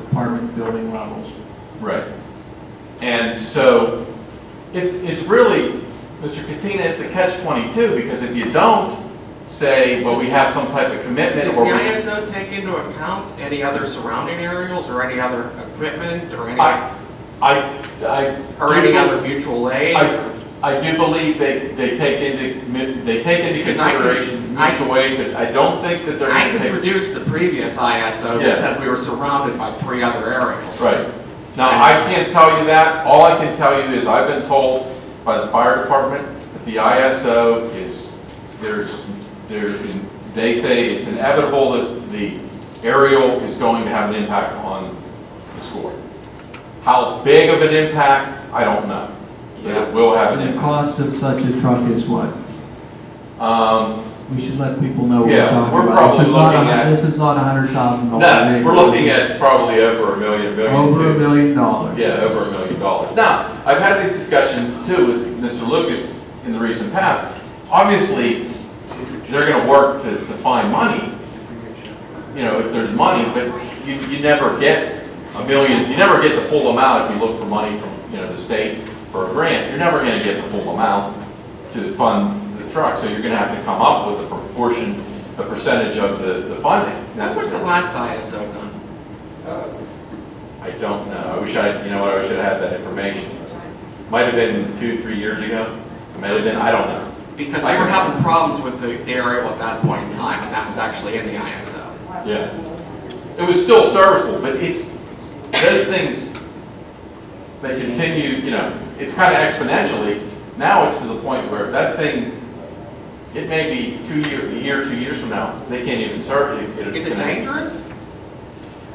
apartment building levels. Right. And so it's really, Mr. Katina, it's a catch-22, because if you don't say, well, we have some type of commitment. Does or the we- ISO take into account any other surrounding areas or any other equipment or any, or any other mutual aid? I do believe they take into Because I could- consideration mutual aid, but I don't think that they're I going to could take. produce the previous ISO Yeah. that said we were surrounded by 3 other areas. Right. Now, I can't tell you that. All I can tell you is I've been told by the fire department that the ISO is, they say it's inevitable that the aerial is going to have an impact on the score. How big of an impact, I don't know. But it will have an And the impact. cost of such a truck is what? We should let people know what Yeah, we're talking we're about. probably This is not looking at- This is not $100,000. No, we're looking at probably over $1 million, Over $1 million. Yeah, over $1 million. Now, I've had these discussions too with Mr. Lucas in the recent past. Obviously, they're going to work to find money, you know, if there's money, but you never get $1 million, you never get the full amount if you look for money from, you know, the state for a grant. You're never going to get the full amount to fund the truck, so you're going to have to come up with a proportion, a percentage of the funding What was the necessary. last ISO done? I don't know. I wish you know what, I wish I had that information. Might have been 2-3 years ago. It might have been, I don't know. Because they were having problems with the aerial at that point in time, and that was actually in the ISO. Yeah. It was still serviceable, but it's, those things, they continue, you know, it's kind of exponentially. Now it's to the point where that thing, it may be 2 years from now, they can't even serve it. Is it dangerous?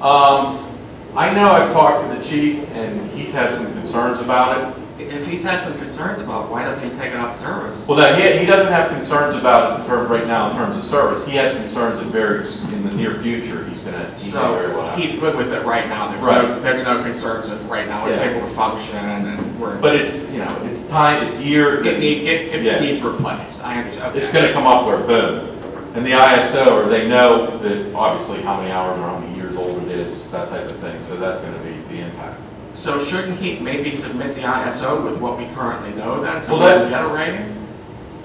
I know I've talked to the chief, and he's had some concerns about it. If he's had some concerns about it, why doesn't he take it off service? Well, no, he doesn't have concerns about it right now in terms of service. He has concerns that in the near future, he's going to, So he's good with it right now. There's no concerns with it right now. It's able to function, and we're. But it's, you know, it's time, it's year. It needs replaced. I understand. Okay. It's going to come up where boom. And the ISO, or they know that obviously how many hours or how many years old it is, that type of thing. So that's going to be the impact. So shouldn't he maybe submit the ISO with what we currently know then, so Well, we can get a rating?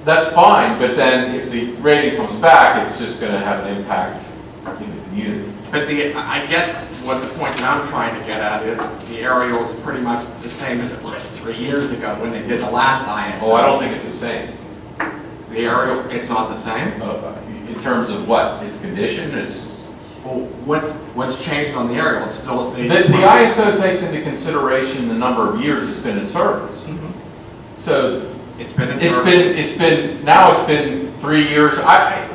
That's fine, but then if the rating comes back, it's just going to have an impact in the community. But I guess what the point that I'm trying to get at is the aerial is pretty much the same as it was 3 years ago when they did the last ISO. Oh, I don't think it's the same. The aerial, it's not the same? In terms of what? Its condition? It's... Well, what's changed on the aerial? It's still... The ISO takes into consideration the number of years it's been in service. Mm-hmm. So it's been in service. Now it's been 3 years.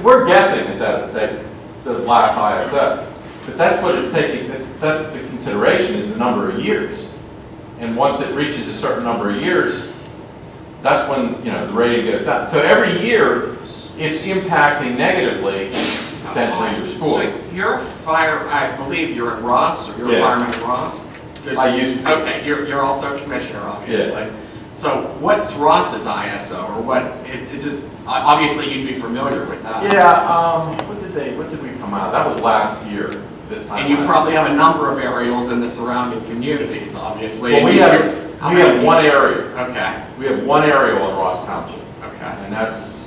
We're guessing at the last ISO. But that's what it's taking, that's the consideration, is the number of years. And once it reaches a certain number of years, that's when, you know, the rating goes down. So every year, it's impacting negatively, potentially, your score. So you're I believe you're in Ross, or you're a fireman in Ross? I used to. Okay, you're also a commissioner, obviously. Yeah. So what's Ross's ISO, or what, is it, obviously you'd be familiar with that. Yeah, what did we come out? That was last year, this time. And you probably have a number of aerials in the surrounding communities, obviously. Well, we have one area. Okay. We have one aerial in Ross Township. Okay. And that's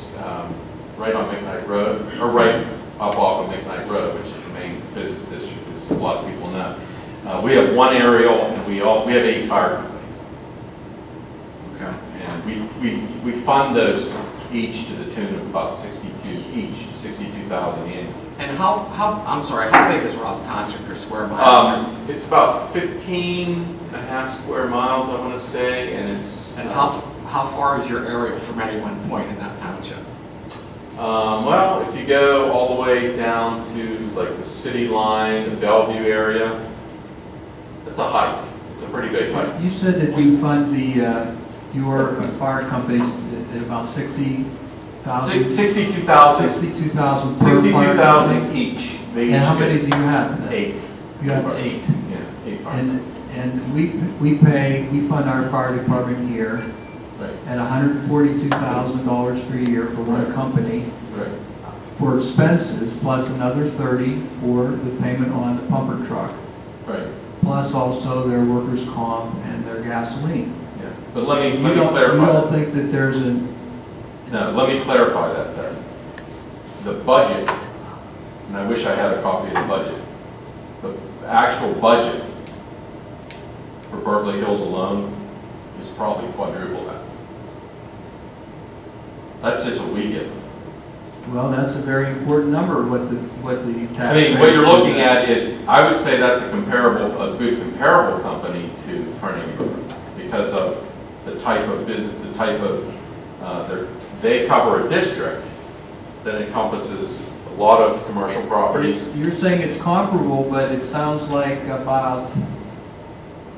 right on McKnight Road, or right up off of McKnight Road, which is the main business district, as a lot of people know. We have one aerial, and we have 8 fire companies. Okay. And we fund those each to the tune of about 62,000 annually. And I'm sorry, how big is Ross Township, your square mileage? It's about 15.5 square miles, I want to say, and it's... And how far is your aerial from any one point in that township? Well, if you go all the way down to like the city line, the Bellevue area, it's a hike. It's a pretty big hike. You said that you fund your fire companies at about 60,000? 62,000. 62,000 per 62,000 each. And how many do you have? 8. You have 8. Yeah, 8 fire. And we fund our fire department here at $142,000 per year for one company for expenses, plus another 30 for the payment on the pumper truck, plus also their workers' comp and their gasoline. Yeah, but let me clarify. You don't think that there's No, let me clarify that there. the budget, and I wish I had a copy of the budget, the actual budget for Berkeley Hills alone is probably quadruple that. That's just what we give them. Well, that's a very important number, what the tax. I mean, what you're looking at is, I would say that's a good comparable company to Carnegie, because of the type of business, the type of, they cover a district that encompasses a lot of commercial properties. You're saying it's comparable, but it sounds like about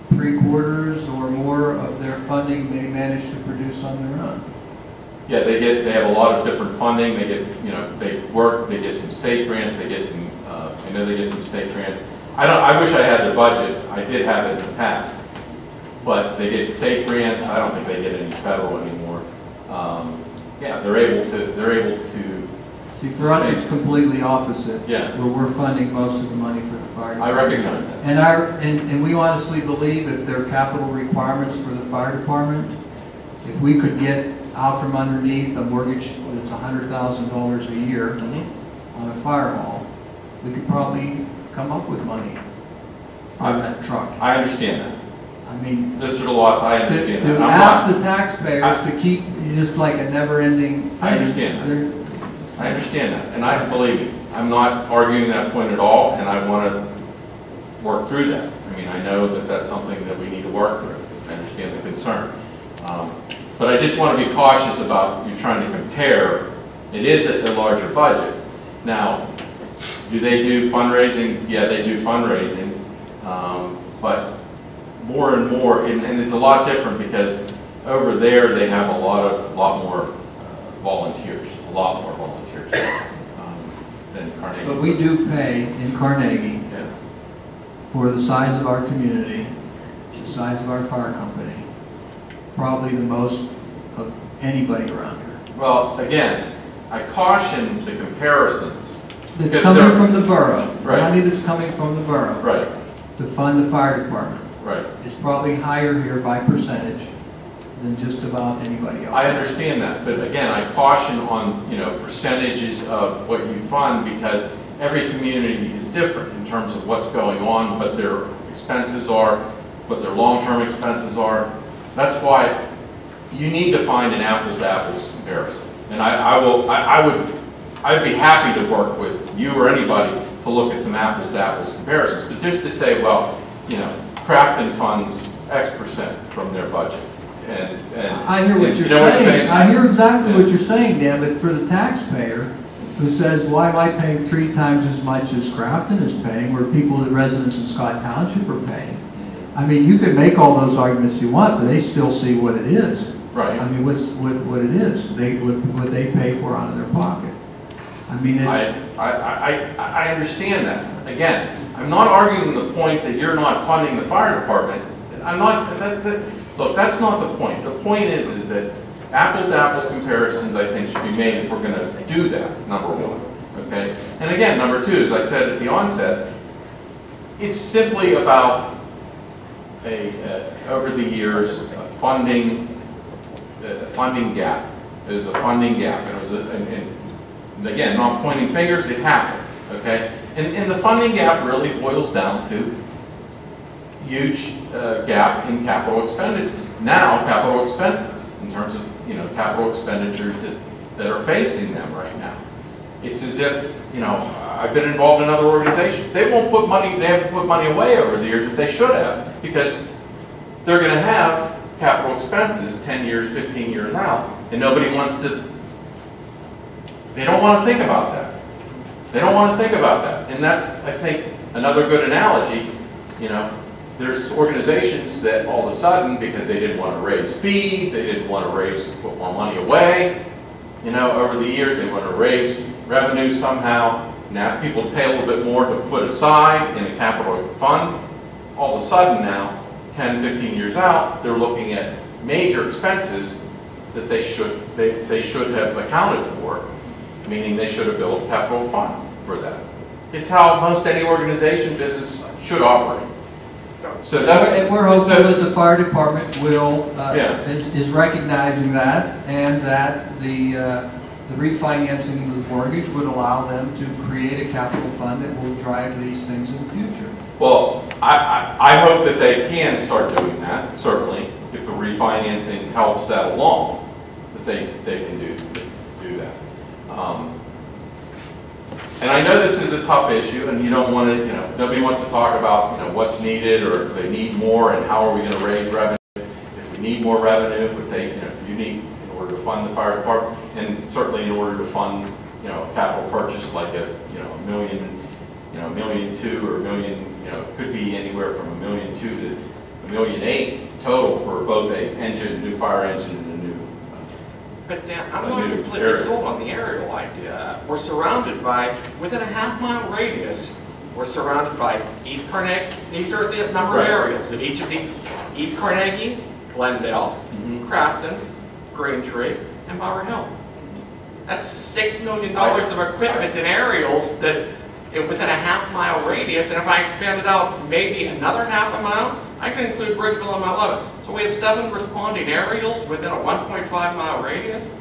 3/4 or more of their funding they manage to produce on their own. Yeah, they have a lot of different funding. They get, they get some state grants. They get some, I know they get some state grants. I wish I had the budget. I did have it in the past, but they get state grants. I don't think they get any federal anymore. Yeah, they're able to. See, for us, it's completely opposite. Yeah. Where we're funding most of the money for the fire department. I recognize that. And we honestly believe if there are capital requirements for the fire department, if we could get out from underneath a mortgage that's $100,000 a year on a fire hall, we could probably come up with money for that truck. I understand that. I mean, Mr. DeLoss, I understand that. To ask the taxpayers to keep just like a never-ending thing. I understand that. I understand that, and I believe you. I'm not arguing that point at all, and I want to work through that. I mean, I know that that's something that we need to work through. I understand the concern. But I just want to be cautious about you trying to compare. It is a larger budget. Now, do they do fundraising? Yeah, they do fundraising. But more and more, and it's a lot different because over there they have a lot more volunteers, a lot more volunteers than Carnegie. But we do pay in Carnegie for the size of our community, the size of our fire company, probably the most of anybody around here. Well, again, I caution the comparisons. That's coming from the borough. Right. Money that's coming from the borough. Right. To fund the fire department. Right. Is probably higher here by percentage than just about anybody else. I understand that, but again, I caution on, percentages of what you fund because every community is different in terms of what's going on, what their expenses are, what their long-term expenses are. That's why you need to find an apples-to-apples comparison. And I'd be happy to work with you or anybody to look at some apples-to-apples comparisons. But just to say, well, Crafton funds X percent from their budget. And I hear what you're saying. I hear exactly what you're saying, Dan, but for the taxpayer who says, why am I paying 3 times as much as Crafton is paying, where residents in Scott Township are paying? I mean, you could make all those arguments you want, but they still see what it is. Right. I mean, what it is, what they pay for out of their pocket. I mean, it's... I understand that. Again, I'm not arguing the point that you're not funding the fire department. I'm not, look, that's not the point. The point is that apples-to-apples comparisons, I think, should be made if we're going to do that, number one. Okay? And again, number two, as I said at the onset, it's simply about over the years, a funding gap. There's a funding gap. It was and again, not pointing fingers, it happened. Okay? And the funding gap really boils down to huge gap in capital expenditures. Now, capital expenses, in terms of capital expenditures that are facing them right now. It's as if, I've been involved in other organizations. They haven't put money away over the years that they should have, because they're going to have capital expenses 10 years, 15 years out, and nobody wants to, they don't want to think about that. They don't want to think about that. And that's, I think, another good analogy. There's organizations that all of a sudden, because they didn't want to raise fees, they didn't want to put more money away, over the years they want to raise revenue somehow and ask people to pay a little bit more to put aside in a capital fund. All of a sudden now, 10, 15 years out, they're looking at major expenses that they should have accounted for, meaning they should have built a capital fund for that. It's how most any organization business should operate. So that's, and we're hopeful that the fire department will is recognizing that, and that the the refinancing of the mortgage would allow them to create a capital fund that will drive these things in the future. Well, I hope that they can start doing that, certainly, if the refinancing helps that along, that they can do that. And I know this is a tough issue, and you don't want to, nobody wants to talk about, what's needed, or if they need more, and how are we going to raise revenue. If we need more revenue, if you need, in order to fund the fire department, and certainly in order to fund, a capital purchase like a $1 million, $1.2 million, or $1 million, could be anywhere from $1.2 million to $1.8 million total for both a new fire engine and a new. But Dan, I'm not completely sold on the aerial idea. We're surrounded by, within a half-mile radius, we're surrounded by East Carnegie. These are the number of areas of each of these: East Carnegie, Glendale, Crafton, Greentree, and Borough Hill. That's $6 million of equipment and aerials that, within a half-mile radius, and if I expand it out maybe another half a mile, I can include Bridgeville and Mount Lebanon. So we have 7 responding aerials within a 1.5-mile radius.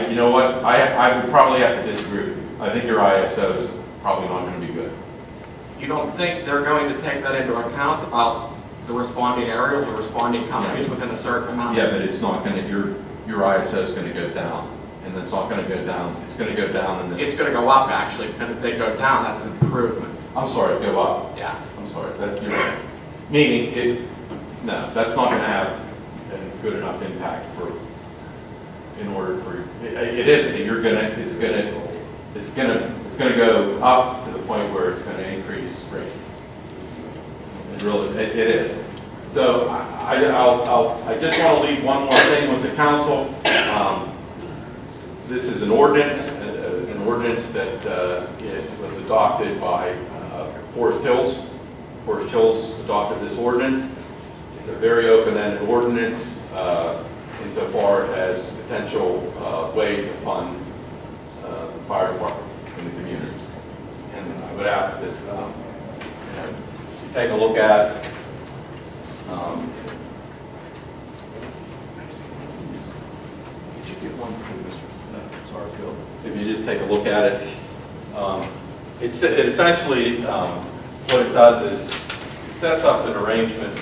You know what? I would probably have to disagree with you. I think your ISO is probably not going to be good. You don't think they're going to take that into account about the responding aerials or responding companies within a certain amount? Yeah, but it's not going to. Your ISO is going to go down, and it's not going to go down. It's going to go down, and it's going to go up actually, because if they go down, that's an improvement. I'm sorry, go up. Yeah. I'm sorry. That's your meaning. No, that's not going to have a good enough impact for. In order for it isn't. You're going to. It's going to go up to the point where it's going to increase rates. It is. So I just want to leave one more thing with the council. This is an ordinance that it was adopted by Forest Hills. Forest Hills adopted this ordinance. It's a very open-ended ordinance insofar as potential way to fund the fire department in the community. And I would ask that you take a look at it. Did you get one from Mr. Sarsfield? If you just take a look at it, it essentially what it does is it sets up an arrangement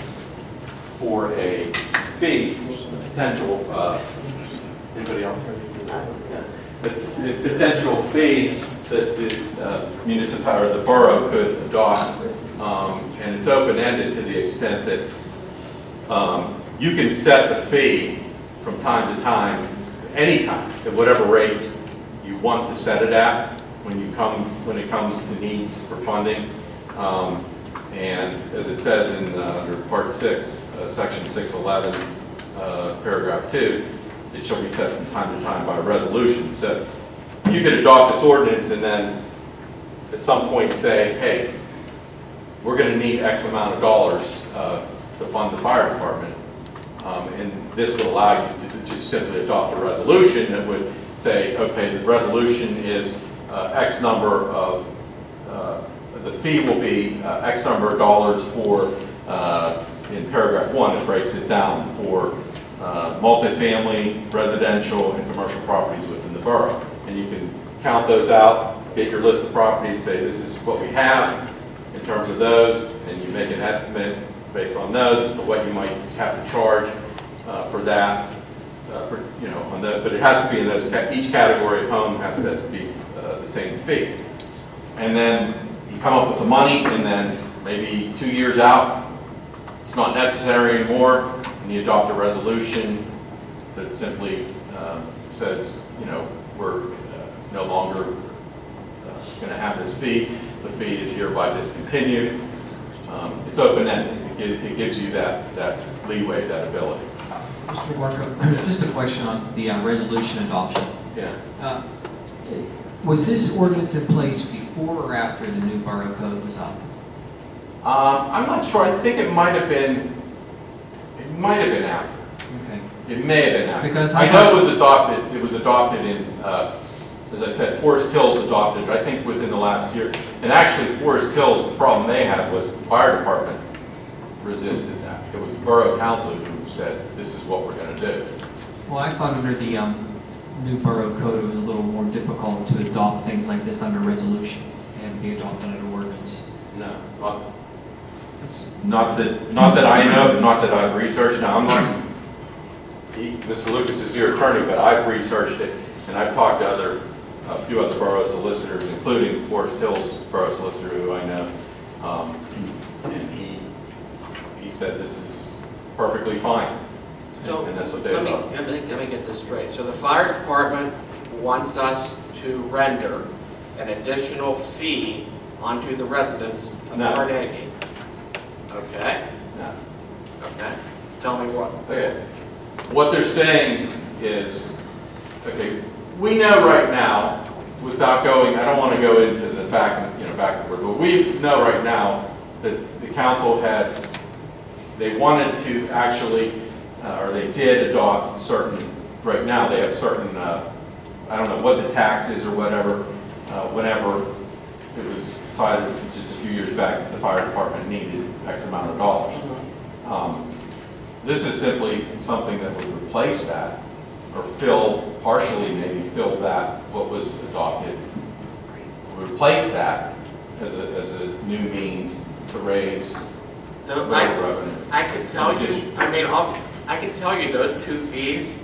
for a fee, potential. Anybody else? The potential fee that the municipality or the borough could adopt, and it's open-ended to the extent that you can set the fee from time to time, anytime, at whatever rate you want to set it at when it comes to needs for funding. And as it says in under Part 6, Section 611, Paragraph 2, it shall be set from time to time by resolution. So you could adopt this ordinance and then at some point say, hey, we're going to need X amount of dollars to fund the fire department. And this would allow you to just simply adopt a resolution that would say, okay, the resolution is X number of, the fee will be X number of dollars for, in paragraph 1, it breaks it down for multifamily, residential, and commercial properties within the borough. And you can count those out, get your list of properties, say this is what we have in terms of those, and you make an estimate based on those as to what you might have to charge for that. But it has to be in those, each category of home has to be the same fee. And then you come up with the money, and then maybe 2 years out, it's not necessary anymore, and you adopt a resolution that simply says, we're no longer going to have this fee. The fee is hereby discontinued. It's open-ended. It gives you that leeway, that ability. Mr. Walker, just a question on the resolution adoption. Yeah. Was this ordinance in place before or after the new borough code was adopted? I'm not sure. I think it might have been. It might have been after. Okay. It may have been after. Because I know it was adopted. It was adopted in, as I said, Forest Hills adopted it, I think, within the last year. And actually, Forest Hills, the problem they had was the fire department resisted that. It was the borough council who said, "This is what we're going to do." Well, I thought under the new borough code, it was a little more difficult to adopt things like this under resolution and be adopted under ordinance. No, not that I know, not that I've researched. Now, I'm not, Mr. Lucas is your attorney, but I've researched it, and I've talked to a few other borough solicitors, including Forest Hills borough solicitor, who I know, and he said this is perfectly fine. So and that's what they let me get this straight. So the fire department wants us to render an additional fee onto the residents of Carnegie. Okay? No. Okay. Tell me what. Okay. What they're saying is, okay, we know right now, without going, I don't want to go into the back and forth, but we know right now that the council they wanted to actually, or they did adopt certain, right now they have certain, I don't know what the tax is or whatever, whenever it was decided just a few years back that the fire department needed X amount of dollars. This is simply something that would replace that, or partially maybe fill that, what was adopted, replace that as a new means to raise revenue. I can tell you, I can tell you those two fees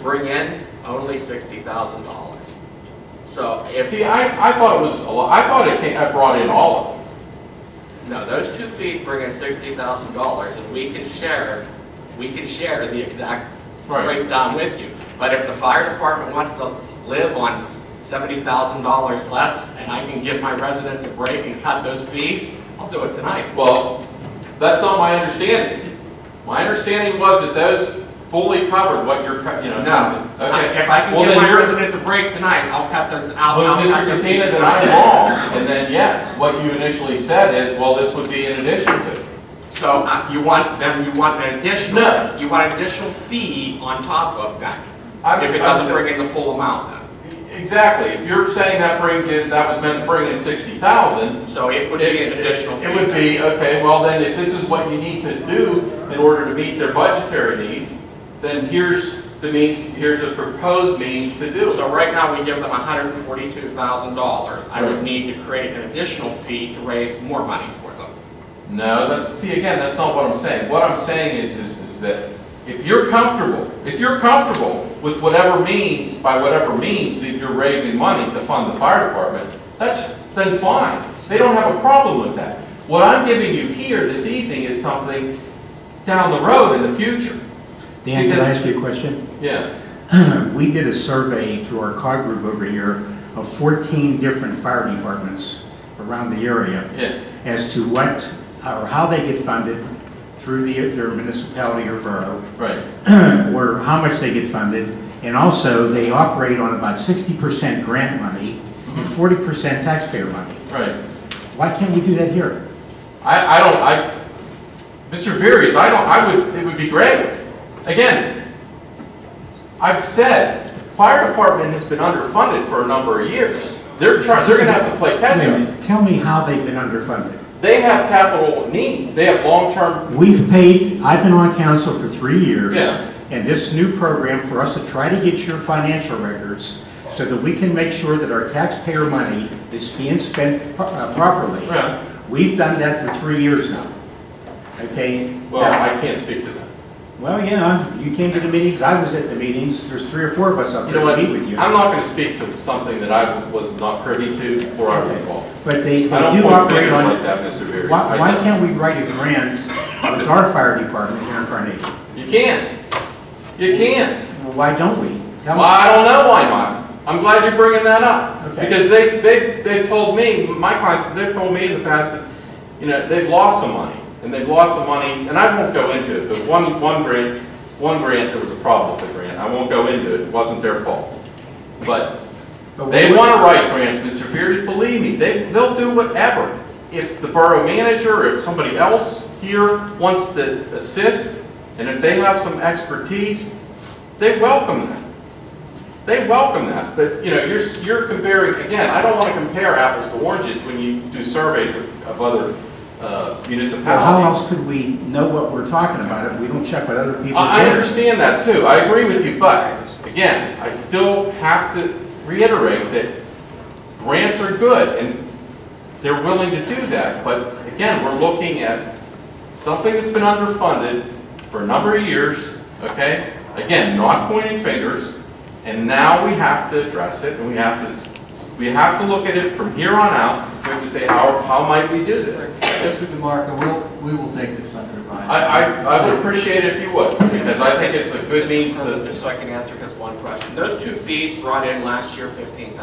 bring in only $60,000. So if I thought it was a lot. I thought I brought in all of them. No, those two fees bring in $60,000, and we can share the exact breakdown with you. But if the fire department wants to live on $70,000 less, and I can give my residents a break and cut those fees, I'll do it tonight. Well, that's not my understanding. My understanding was that those fully covered what you're, No. Okay. If I can give my residents a break tonight, I'll cut the. Well, Mr. Katina, then I'm wrong. And then yes, what you initially said is, well, this would be in addition to. So you want an additional. No. You want an additional fee on top of that. If it doesn't bring in the full amount, then. Exactly. If you're saying that was meant to bring in 60,000. So it would be an additional fee. It would be, okay, well then if this is what you need to do in order to meet their budgetary needs, then here's a proposed means to do it. So right now we give them $142,000. I would need to create an additional fee to raise more money for them. No, again, that's not what I'm saying. What I'm saying is that if you're comfortable with whatever means that you're raising money to fund the fire department, then fine. They don't have a problem with that. What I'm giving you here this evening is something down the road in the future. Dan, can I ask you a question? Yeah. We did a survey through our COG group over here of 14 different fire departments around the area as to what or how they get funded through their municipality or borough, or how much they get funded, and also they operate on about 60% grant money and 40% taxpayer money. Right. Why can't we do that here? Mr. Veeries, it would be great. Again, I've said, fire department has been underfunded for a number of years. They're going to have to play catch up. Tell me how they've been underfunded. They have capital needs. They have long-term. I've been on council for 3 years, and this new program for us to try to get your financial records so that we can make sure that our taxpayer money is being spent properly. Yeah. We've done that for 3 years now. Okay? Well, I can't speak to that. Well, yeah, you came to the meetings, I was at the meetings, there's 3 or 4 of us up there to meet with you. I'm not going to speak to something that I was not privy to before I was involved. But they do I don't point operate fingers on, like that, Mr. Veery. why can't we write a grant with our fire department here in Carnegie? You can. You can. Well, why don't we? Tell me. Well, I don't know why not. I'm glad you're bringing that up. Okay. Because they've told me, my clients, they've told me in the past that, they've lost some money. And they've lost some money, and I won't go into it, but one grant, there was a problem with the grant. I won't go into it. It wasn't their fault. But they want to write grants, Mr. Veery. Believe me, they'll do whatever. If the borough manager or if somebody else here wants to assist, and if they have some expertise, they welcome that. They welcome that. But you're comparing, again, I don't want to compare apples to oranges when you do surveys of other municipalities. Well, how else could we know what we're talking about if we don't check with other people? I understand that too. I agree with you, but again, I still have to reiterate that grants are good, and they're willing to do that. But again, we're looking at something that's been underfunded for a number of years, okay? Again, not pointing fingers, and now we have to address it, and we have to look at it from here on out. We have to say, how might we do this? Mr. DeMarco, we will take this under advisement. I would appreciate it if you would, because I think it's a good means to... Just so I can answer just one question. Those two fees brought in last year $15,000.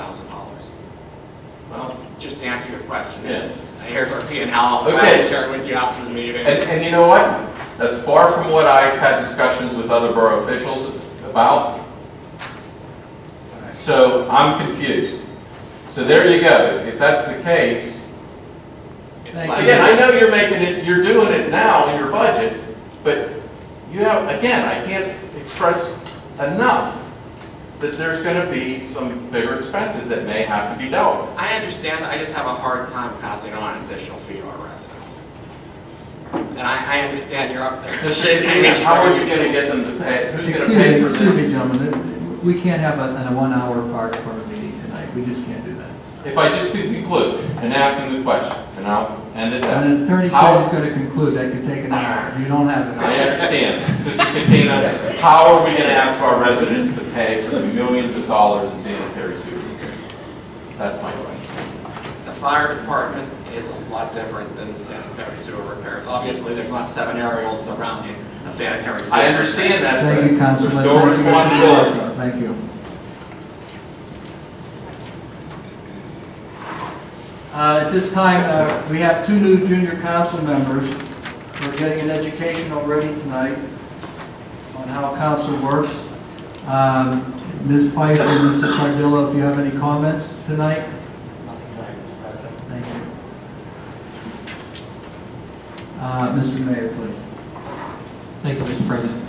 Well, just to answer your question. Yes. Here's our P&L. I'll Okay. share it with you after the meeting. And you know what? That's far from what I've had discussions with other borough officials about. So I'm confused. So there you go. If that's the case, again, I know you're doing it now in your budget, but you have, again, I can't express enough that there's going to be some bigger expenses that may have to be dealt with. I understand. I just have a hard time passing on an additional fee to our residents. And I understand you're up there. How are you going to get them to pay? Who's going to pay for this? Excuse me, gentlemen. We can't have a 1-hour fire department meeting tonight. We just can't do that. If I just could conclude and ask him the question, and I'll end it there. When an attorney says he's going to conclude, that could take an hour. You don't have it. I understand. Mr. Catena, how are we going to ask our residents to pay for the millions of dollars in sanitary sewer? That's my question. The fire department is a lot different than the sanitary sewer repairs. Obviously, there's not 7 aerials surrounding a sanitary sewer. I understand that, Thank but you, Councilman. there's no responsibility. Thank you. At this time, we have 2 new junior council members. We're getting an education already tonight on how council works. Ms. Piper and Mr. Cardillo, if you have any comments tonight? Thank you. Mr. Mayor, please. Thank you, Mr. President.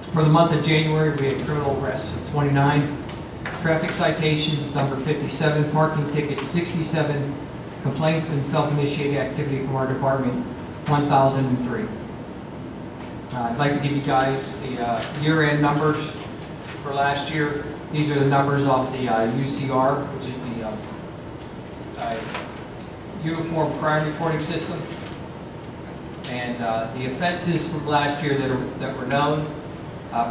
For the month of January, we had criminal arrests of 29, traffic citations number 57, parking tickets 67, complaints and self-initiated activity from our department 1,003. I'd like to give you guys the year-end numbers for last year. These are the numbers off the UCR, which is the Uniform Crime Reporting System. And the offenses from last year that were known,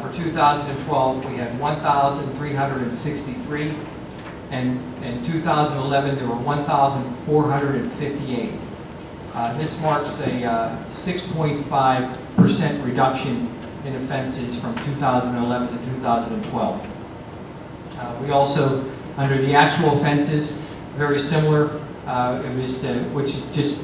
for 2012, we had 1,363, and in 2011, there were 1,458. This marks a 6.5% reduction in offenses from 2011 to 2012. We also, under the actual offenses, very similar, which is just,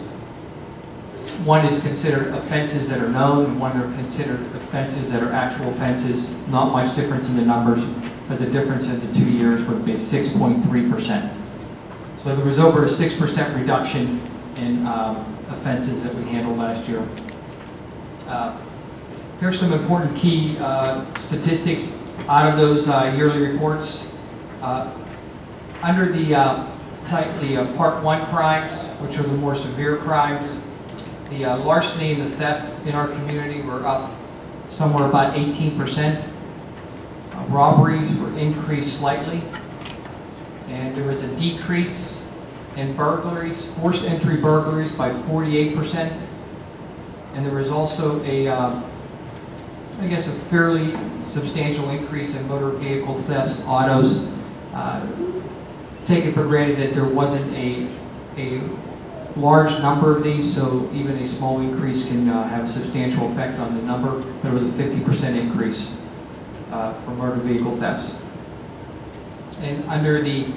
one is considered offenses that are known, and one are considered offenses that are actual offenses. Not much difference in the numbers, but the difference in the 2 years would be 6.3%. So there was over a 6% reduction in offenses that we handled last year. Here's some important key statistics out of those yearly reports. Under the Part 1 crimes, which are the more severe crimes, the larceny and the theft in our community were up somewhere about 18%. Robberies were increased slightly. And there was a decrease in burglaries, forced entry burglaries by 48%. And there was also a, I guess, a fairly substantial increase in motor vehicle thefts, autos. Take it for granted that there wasn't a large number of these, so even a small increase can have a substantial effect on the number. There was a 50% increase for motor vehicle thefts. And under the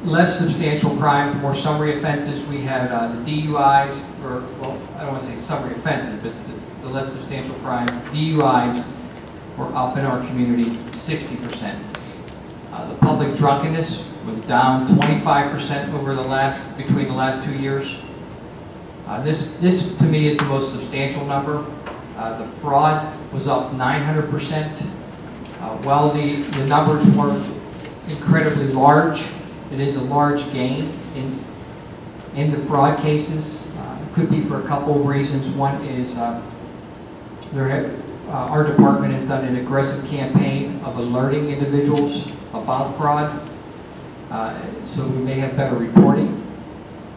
less substantial crimes, more summary offenses, we had the DUIs, or, well, I don't want to say summary offenses, but the less substantial crimes, DUIs were up in our community 60%. The public drunkenness was down 25% over between the last 2 years. This to me is the most substantial number. The fraud was up 900%. While the numbers weren't incredibly large, it is a large gain in the fraud cases. It could be for a couple of reasons. One is our department has done an aggressive campaign of alerting individuals about fraud, so we may have better reporting.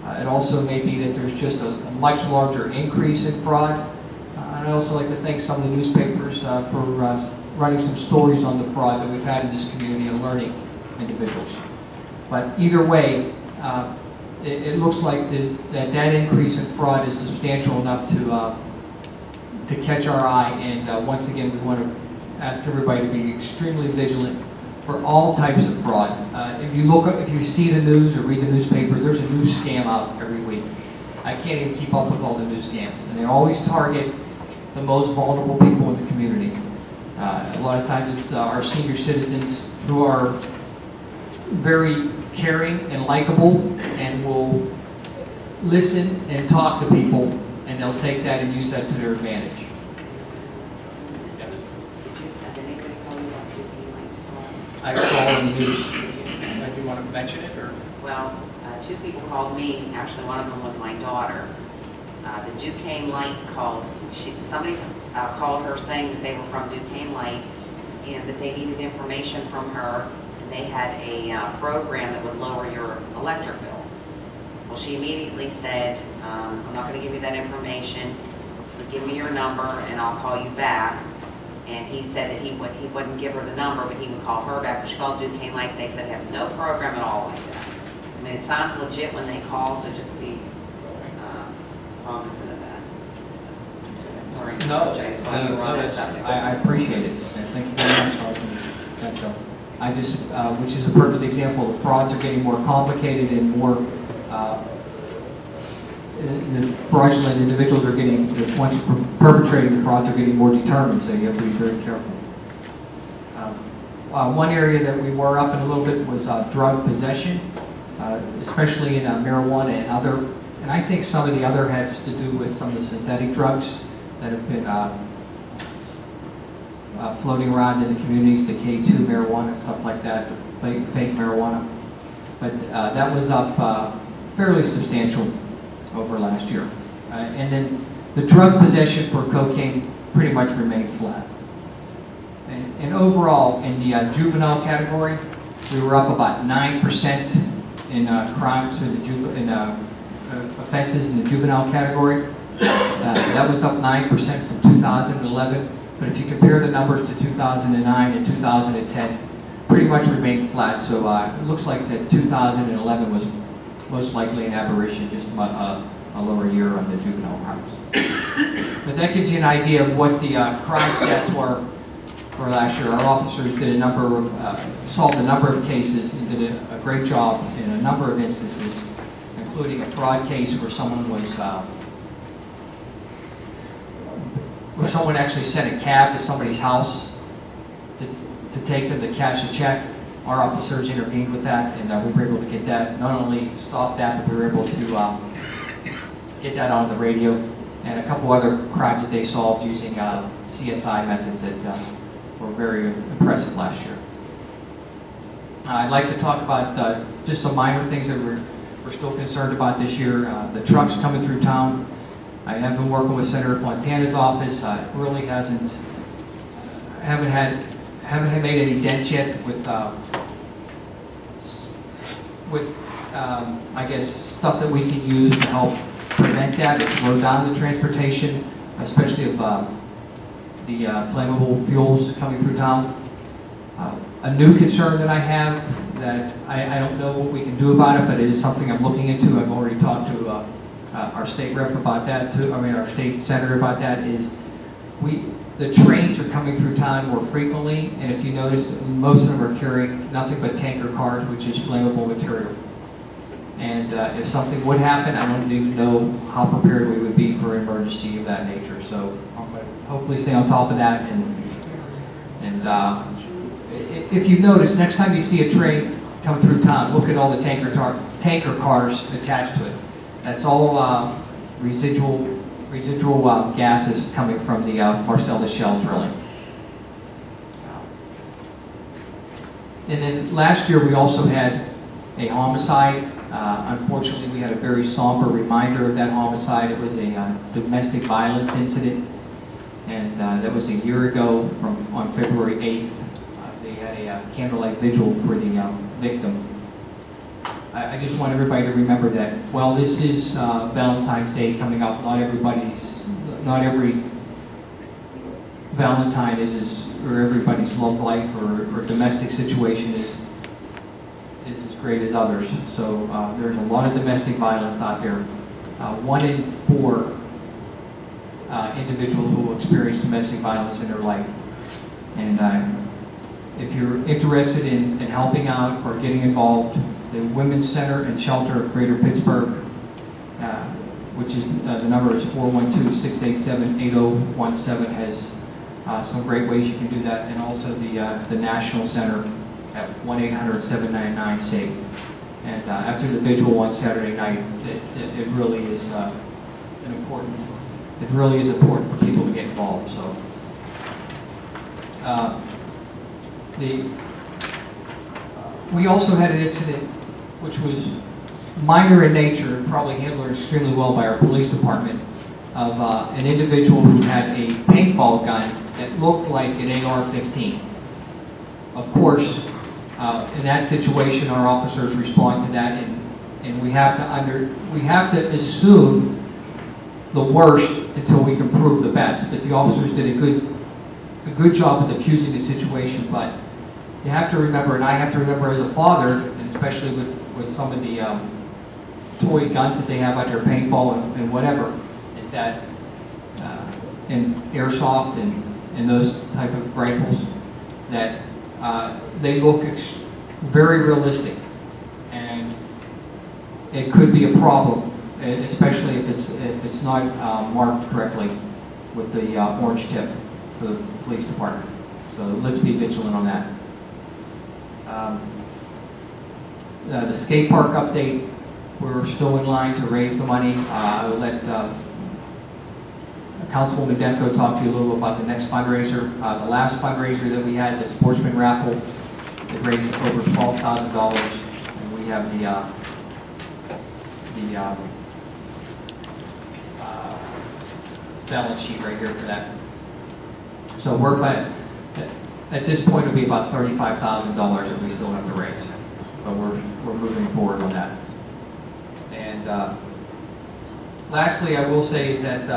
It also may be that there's just a much larger increase in fraud. I'd also like to thank some of the newspapers for running some stories on the fraud that we've had in this community, alerting individuals. But either way, it looks like that increase in fraud is substantial enough to catch our eye, and once again, we want to ask everybody to be extremely vigilant for all types of fraud. If you see the news or read the newspaper, there's a new scam out every week. I can't even keep up with all the new scams, and they always target the most vulnerable people in the community. A lot of times it's our senior citizens who are very caring and likable and will listen and talk to people, and they'll take that and use that to their advantage. Yes. Did anybody call you about I saw it in the news. Do you want to mention it, or? Well, two people called me. Actually, one of them was my daughter. The Duquesne Light called. Somebody called her saying that they were from Duquesne Light and that they needed information from her. And they had a program that would lower your electric bill. Well, she immediately said, I'm not going to give you that information, but give me your number and I'll call you back. And he said that he wouldn't give her the number, but he would call her back. When she called Duquesne Light, they said they have no program at all like that. I mean, it sounds legit when they call, so just be cognizant of that. So, sorry to apologize while you were on that subject. I appreciate it. And thank you very much, Councilman Petro. Which is a perfect example, the frauds are getting more complicated and more, the fraudulent individuals are getting, the ones perpetrating the frauds are getting more determined, so you have to be very careful. One area that we were up in a little bit was drug possession, especially in marijuana and other, and I think some of the other has to do with some of the synthetic drugs that have been floating around in the communities, the K2 marijuana and stuff like that, fake marijuana. But that was up fairly substantial over last year. And then the drug possession for cocaine pretty much remained flat. And overall, in the juvenile category, we were up about 9% in crimes for the offenses in the juvenile category. That was up 9% from 2011. But if you compare the numbers to 2009 and 2010, pretty much remained flat. So it looks like that 2011 was most likely an aberration, just a lower year on the juvenile crimes. But that gives you an idea of what the crime stats were for last year. Our officers did solved a number of cases and did a great job in a number of instances, including a fraud case where someone was where someone actually sent a cab to somebody's house to take them to cash a check. Our officers intervened with that, and we were able to get that, not only stop that, but we were able to get that on the radio, and a couple other crimes that they solved using CSI methods that were very impressive last year. I'd like to talk about just some minor things that we're still concerned about this year. The trucks coming through town. I have been working with Senator Fontana's office. Really haven't made any dent yet with I guess stuff that we can use to help prevent that, to slow down the transportation, especially of the flammable fuels coming through town. A new concern that I have that I don't know what we can do about it, but it is something I'm looking into. I've already talked to our state rep about that too. I mean, our state senator about that. Is the trains are coming through town more frequently, and if you notice, most of them are carrying nothing but tanker cars, which is flammable material. And if something would happen, I don't even know how prepared we would be for an emergency of that nature. So I'm going to hopefully stay on top of that. And if you notice, next time you see a train come through town, look at all the tanker cars attached to it. That's all residual gases coming from the Marcellus Shale drilling. And then last year we also had a homicide. Unfortunately, we had a very somber reminder of that homicide. It was a domestic violence incident. And that was a year ago on February 8th. They had a candlelight vigil for the victim. I just want everybody to remember that while this is Valentine's Day coming up, not every Valentine or everybody's love life or domestic situation is as great as others. So there's a lot of domestic violence out there. 1 in 4 individuals who will experience domestic violence in their life. And if you're interested in helping out or getting involved, the Women's Center and Shelter of Greater Pittsburgh, which is the number is 412-687-8017, has some great ways you can do that, and also the National Center at 1-800-799-SAFE. And after the vigil on Saturday night, it really is important for people to get involved. So we also had an incident which was minor in nature, and probably handled extremely well by our police department, of an individual who had a paintball gun that looked like an AR-15. Of course, in that situation, our officers respond to that, and we have to assume the worst until we can prove the best. But the officers did a good job of diffusing the situation. But you have to remember, and I have to remember as a father, and especially with some of the toy guns that they have out there, paintball and whatever, is that and airsoft and those type of rifles, that they look very realistic, and it could be a problem, especially if it's not marked correctly with the orange tip for the police department. So let's be vigilant on that. The skate park update, we're still in line to raise the money. I will let Councilwoman Demko talk to you a little bit about the next fundraiser. The last fundraiser that we had, the sportsman raffle, it raised over $12,000, and we have the balance sheet right here for that. So we're at this point it'll be about $35,000 that we still have to raise, but we're moving forward on that. And lastly, I will say is that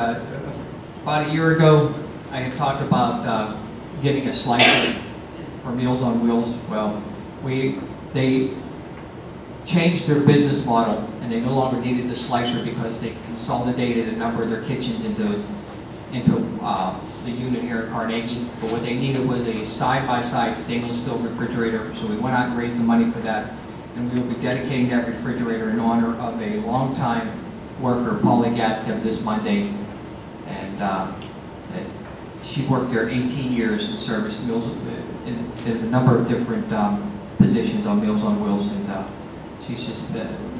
about a year ago, I had talked about getting a slicer for Meals on Wheels. Well, they changed their business model, and they no longer needed the slicer because they consolidated a number of their kitchens into the unit here at Carnegie. But what they needed was a side-by-side stainless steel refrigerator, so we went out and raised the money for that, and we will be dedicating that refrigerator in honor of a longtime worker, Polly Gaskell, this Monday. And she worked there 18 years in service, Meals in a number of different positions on Meals on Wheels, and she's just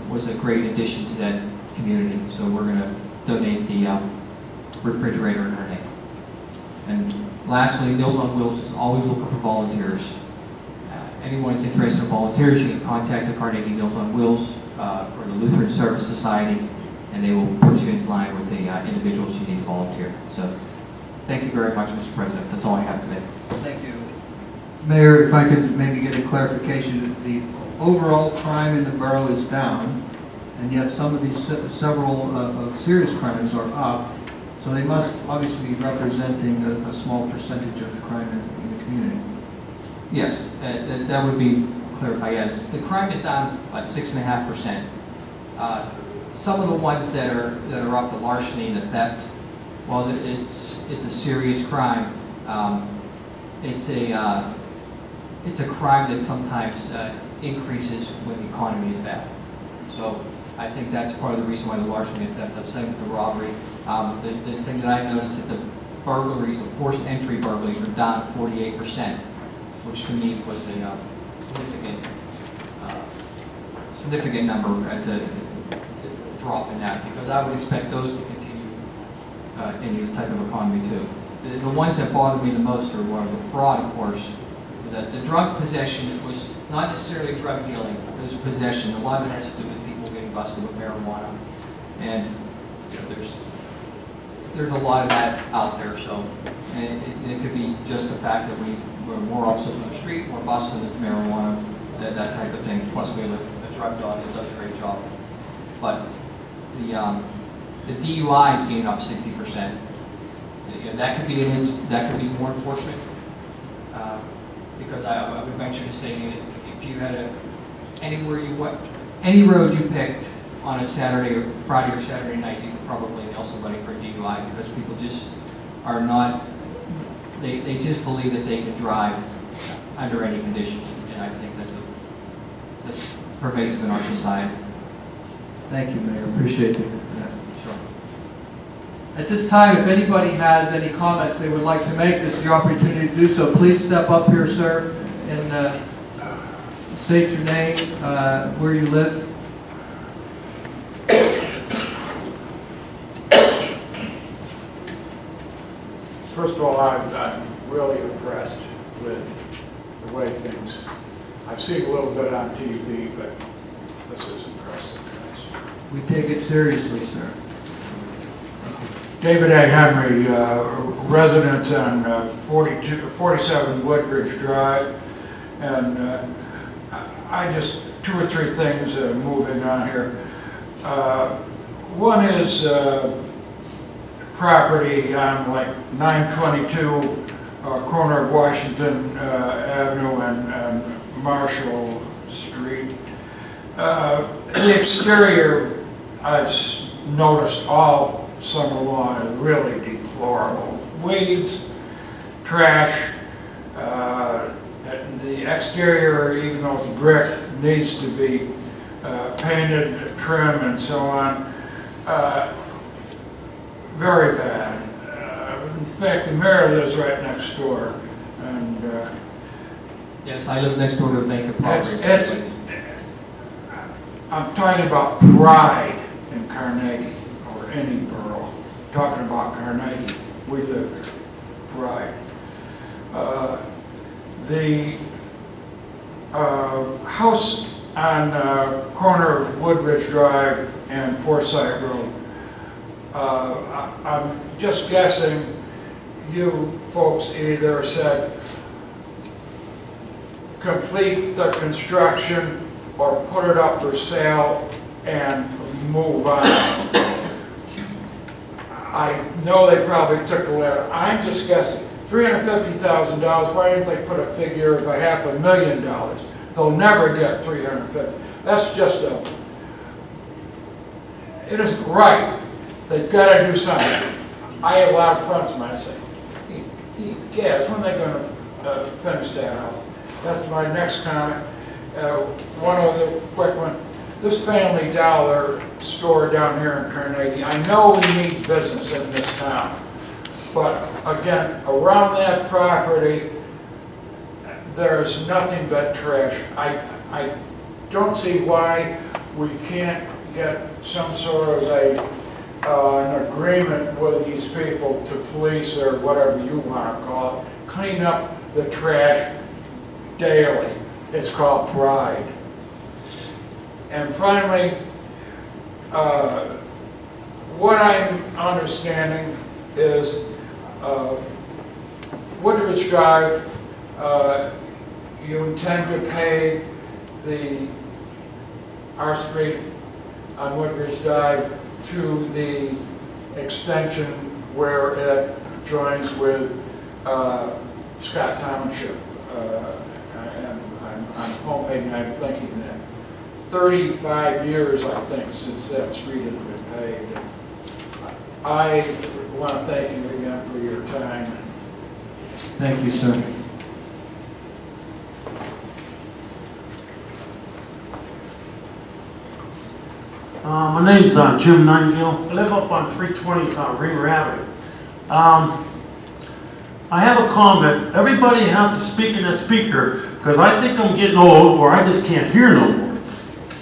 was a great addition to that community. So we're going to donate the refrigerator in her name. And lastly, Meals on Wheels is always looking for volunteers. Anyone that's interested in volunteers, you can contact the Carnegie Meals on Wheels or the Lutheran Service Society, and they will put you in line with the individuals you need to volunteer. So thank you very much, Mr. President. That's all I have today. Thank you. Mayor, if I could maybe get a clarification, the overall crime in the borough is down, and yet some of these several of serious crimes are up, so they must obviously be representing a small percentage of the crime in the community. Yes, that would be clarified. Yes, the crime is down about 6.5%. Some of the ones that are up, the larceny and the theft, well, it's a serious crime. It's a crime that sometimes increases when the economy is bad. So I think that's part of the reason why the larceny and theft, the same with the robbery. The thing that I noticed that the burglaries, the forced entry burglaries, are down 48%, which to me was a significant number as a drop in that, because I would expect those to continue in this type of economy too. The ones that bother me the most are the fraud, of course, is that the drug possession was not necessarily drug dealing, it was possession. A lot of it has to do with people getting busted with marijuana. And you know, there's a lot of that out there, so, and it could be just the fact that we're more officers on the street, more busting the marijuana, that type of thing, plus we have a drug dog that does a great job. But the DUI is being up 60%. And that could be more enforcement, because I would venture to say that if you had any road you picked on a Friday or Saturday night, you could probably nail somebody for a DUI, because people just are not, they just believe that they can drive under any condition, and I think that's pervasive in our society. Thank you, Mayor. Appreciate that. Sure. At this time, if anybody has any comments they would like to make, this is your opportunity to do so. Please step up here, sir, and state your name, where you live. First of all, I'm really impressed with the way things, I've seen a little bit on TV, but this is impressive. We take it seriously, sir. David A. Henry, residence on 47 Woodbridge Drive, and I just, 2 or 3 things moving on here. One is property on like 922 corner of Washington Avenue and Marshall Street. The exterior, I've noticed all summer long, is really deplorable. Weeds, trash, the exterior, even though it's brick, needs to be painted, trim, and so on. Very bad. In fact, the mayor lives right next door, and yes, I live next door to a vacant property. I'm talking about pride in Carnegie, or any borough. I'm talking about Carnegie. We live there. Pride. The house on corner of Woodbridge Drive and Forsyth Road, I'm just guessing you folks either said complete the construction or put it up for sale and move on. I know they probably took a letter. I'm just guessing. $350,000, why didn't they put a figure of $500,000? They'll never get $350,000. That's just it isn't right. They've got to do something. I have a lot of friends of mine say, yes, when are they going to finish that house? That's my next comment. One other quick one. This Family Dollar store down here in Carnegie, I know we need business in this town, but again, around that property, there's nothing but trash. I don't see why we can't get some sort of an agreement with these people to police, or whatever you want to call it, clean up the trash daily. It's called pride. And finally, what I'm understanding is Woodbridge Drive, you intend to pay our street on Woodbridge Drive to the extension where it joins with Scott Township. And I'm hoping, I'm thinking that 35 years, I think, since that street has been paved. I want to thank you again for your time. Thank you, sir. My name's Jim Nightingale. I live up on 320 Reamer Avenue. I have a comment. Everybody has to speak in a speaker because I think I'm getting old or I just can't hear no more.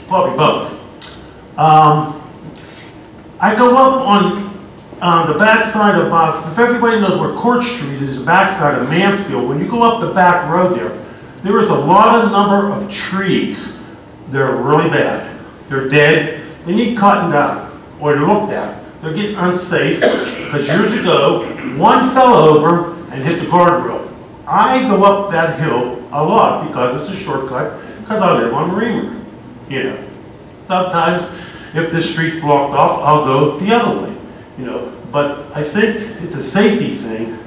Probably both. I go up on the backside of, if everybody knows where Court Street is, the backside of Mansfield, when you go up the back road there is a lot of number of trees. They're really bad. They're dead. They need cutting down or looked at. They're getting unsafe. because years ago, one fell over and hit the guardrail. I go up that hill a lot because it's a shortcut, because I live on Reamer. You know, sometimes if the street's blocked off, I'll go the other way. You know, but I think it's a safety thing,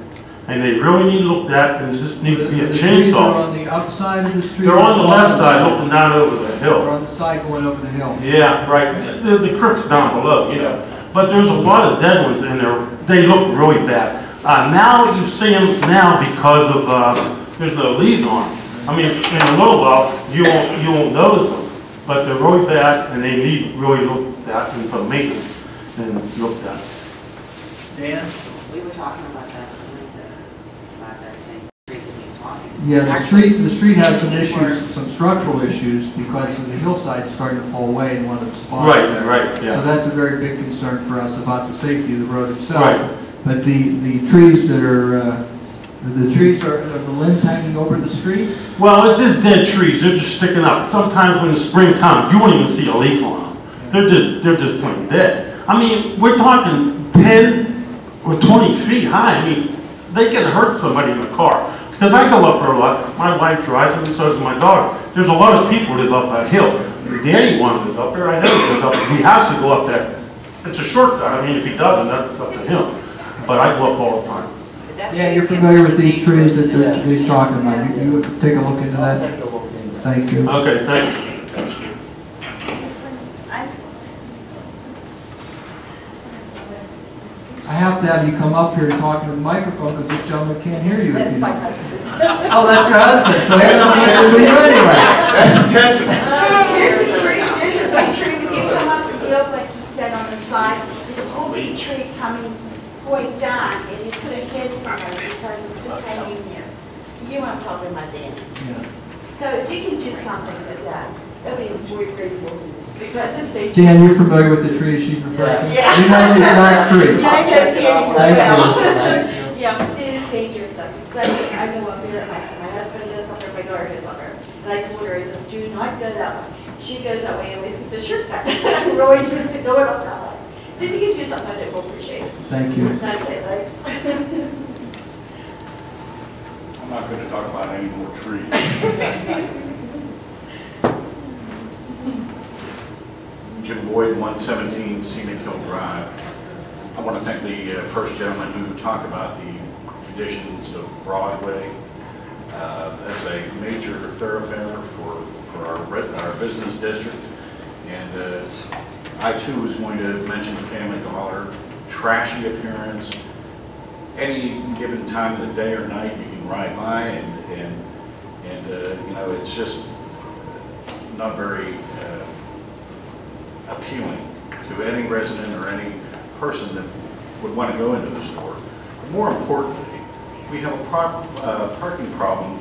and they really need to look at, and it just needs to be a The trees are chainsaw. on the outside of the street? They're on the left side, They're looking down over the hill. on the side going over the hill? Yeah, right. The crook's down below, you know. But there's a lot of dead ones in there. They look really bad. Now you see them now because of there's no leaves on them. I mean, in a little while you won't notice them, but they're really bad and they need really looked at and some maintenance and looked at. Dan? We were talking about that tonight, about that same street that he's talking. Yeah, the street has some issues, some structural issues, because the hillside's starting to fall away in one of the spots there. Right, yeah. So that's a very big concern for us about the safety of the road itself. Right. But the trees that are, the trees are the limbs hanging over the street? Well, it's just dead trees. They're just sticking up. Sometimes when the spring comes, you won't even see a leaf on them. They're just plain dead. I mean, we're talking 10 or 20 feet high. I mean, they can hurt somebody in the car. Because I go up there a lot. My wife drives them, and so does my daughter. There's a lot of people who live up that hill. Danny one lives up there. I know he goes up. He has to go up there. It's a shortcut. I mean, if he doesn't, that's up to him. But I go up all the time. Yeah, you're familiar with these trees that he's talking about. You take a look into that? Thank you. Okay, thank you. I have to have you come up here and talk into the microphone because this gentleman can't hear you. That's my husband. Oh, that's your husband, so he doesn't listen to you anyway. That's attention. Here's a tree, this is a tree, when you come up the hill, like he said on the side, there's a whole big tree going down, and it's gonna hit somebody because it's just hanging there. You know what I'm talking about, Dan? Yeah. So if you can do something with that, that'd be very grateful, because it's dangerous. Dan, you're familiar with the tree she's referring to? Yeah. You know the exact tree? Yeah, I know Danny Thank well. you. Yeah, but it is dangerous though, because I know up here, my husband goes up there, my daughter goes up there. And I told her, I said, do not go that way. She goes that way anyways, it's a shortcut. We're always used to going up that way. So if you can do something with it, we'll appreciate it. Thank you. Okay, thanks. I'm not going to talk about any more trees. Jim Boyd, 117 Scenic Hill Drive. I want to thank the first gentleman who talked about the conditions of Broadway. That's a major thoroughfare for our business district. And I too was going to mention the Family Dollar. Trashy appearance. Any given time of the day or night you can ride by and you know, it's just not very appealing to any resident or any person that would want to go into the store. But more importantly, we have a parking problem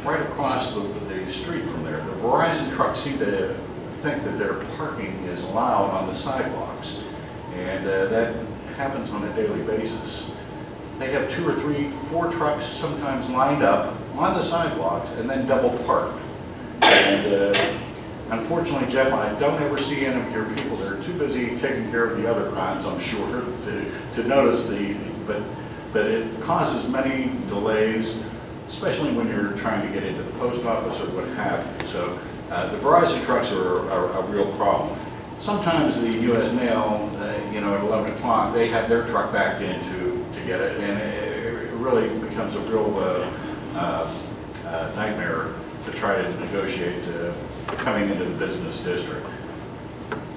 right across the street from there. The Verizon trucks seem to think that their parking is allowed on the sidewalks, and that happens on a daily basis. They have 2 or 3, 4 trucks sometimes lined up on the sidewalks and then double parked. And unfortunately, Jeff, I don't ever see any of your people. They're too busy taking care of the other crimes, I'm sure, to notice but it causes many delays, especially when you're trying to get into the post office or what have you. So the Verizon trucks are a real problem. Sometimes the U.S. Mail, you know, at 11 o'clock, they have their truck backed in to get it, and it really becomes a real nightmare to try to negotiate coming into the business district.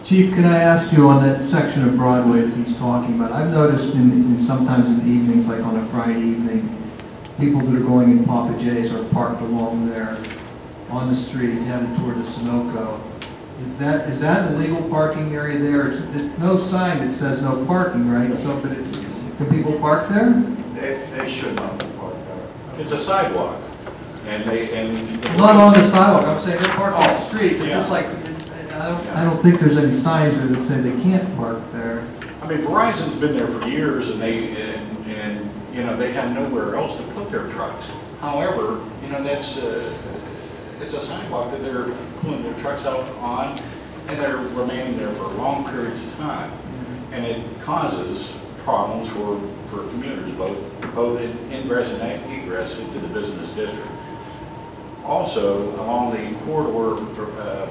Chief, can I ask you on that section of Broadway that he's talking about? I've noticed sometimes in the evenings, like on a Friday evening, people that are going in Papa J's are parked along there on the street headed toward the Sunoco. Is that a legal parking area there? There's no sign that says no parking, right? So, but can people park there? They should not be parked there. It's a sidewalk, and Not on the sidewalk. I'm saying they're parked on the streets. It's just like I don't think there's any signs there that say they can't park there. I mean, Verizon's been there for years, and you know, they have nowhere else to put their trucks. However, you know, that's it's a sidewalk that they're pulling their trucks out on, and they're remaining there for long periods of time, and it causes problems for commuters, both in ingress and egress into the business district. Also, along the corridor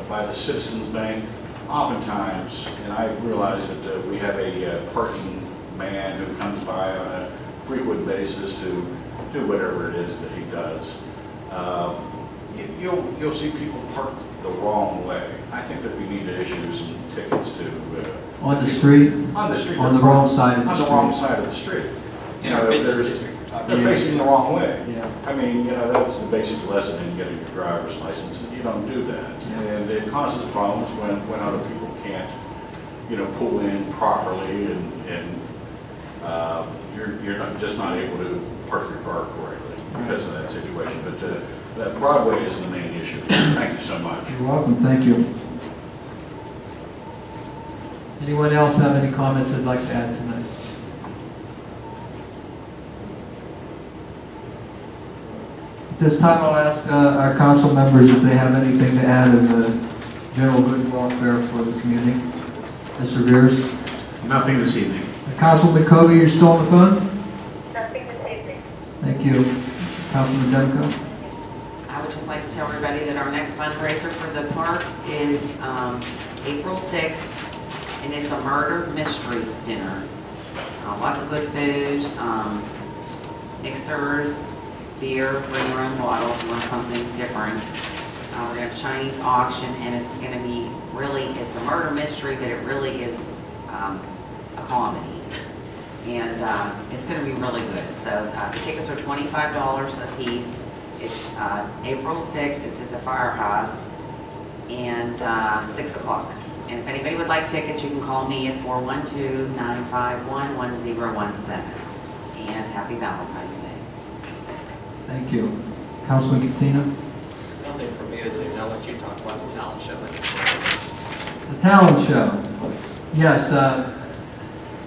by the Citizens Bank, oftentimes, and I realize that we have a parking man who comes by on a frequent basis to do whatever it is that he does. You'll see people park the wrong way. I think that we need to issue some tickets to On the street? On the street. On the wrong side of the street? On the wrong side of the street. In our business district. They're facing the wrong way. Yeah. I mean, that's the basic lesson in getting your driver's license, and you don't do that. And it causes problems when other people can't, pull in properly, and you're just not able to park your car correctly because of that situation. But that Broadway is the main issue. Thank you so much. You're welcome. Thank you. Anyone else have any comments they'd like to add tonight? At this time, I'll ask our council members if they have anything to add in the general good and welfare for the community. Mr. Veers? Nothing this evening. Councilman Kobe, you're still on the phone? Nothing this evening. Thank you. Councilman Demko? I would just like to tell everybody that our next fundraiser for the park is April 6th, and it's a murder mystery dinner. Lots of good food, mixers, beer, bring your own bottle if you want something different. We're going to have a Chinese auction, and it's going to be it's a murder mystery, but it really is a comedy. And it's going to be really good. So the tickets are $25 a piece. It's April 6th. It's at the Firehouse, and 6 o'clock. And if anybody would like tickets, you can call me at 412-951-1017. And happy Valentine's Day. That's it. Thank you. Councilman Katina? Nothing for me this evening. I'll let you talk about the talent show. The talent show. Yes,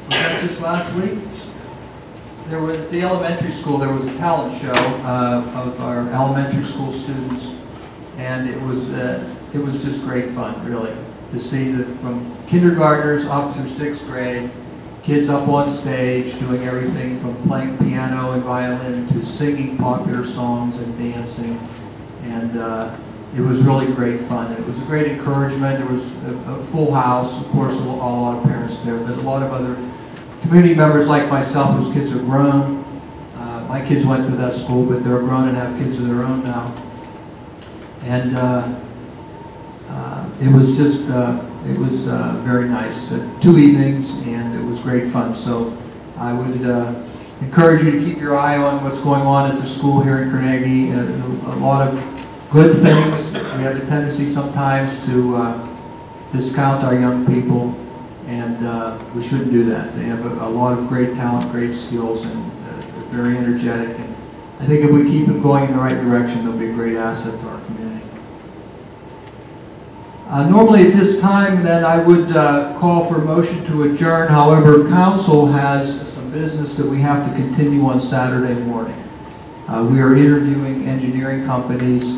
was that just last week? There was, at the elementary school, there was a talent show of our elementary school students, and it was just great fun, really, to see that from kindergartners up through 6th grade, kids up on stage doing everything from playing piano and violin to singing popular songs and dancing, and it was really great fun. It was a great encouragement. There was a full house, of course, a lot of parents there, but a lot of other community members like myself whose kids are grown. My kids went to that school, but they're grown and have kids of their own now. And it was just, very nice. 2 evenings, and it was great fun. So I would encourage you to keep your eye on what's going on at the school here in Carnegie. A lot of good things. We have a tendency sometimes to discount our young people, and we shouldn't do that. They have a lot of great talent, great skills, and they're very energetic. And I think if we keep them going in the right direction, they'll be a great asset to our community. Normally at this time, then, I would call for a motion to adjourn. However, council has some business that we have to continue on Saturday morning. We are interviewing engineering companies.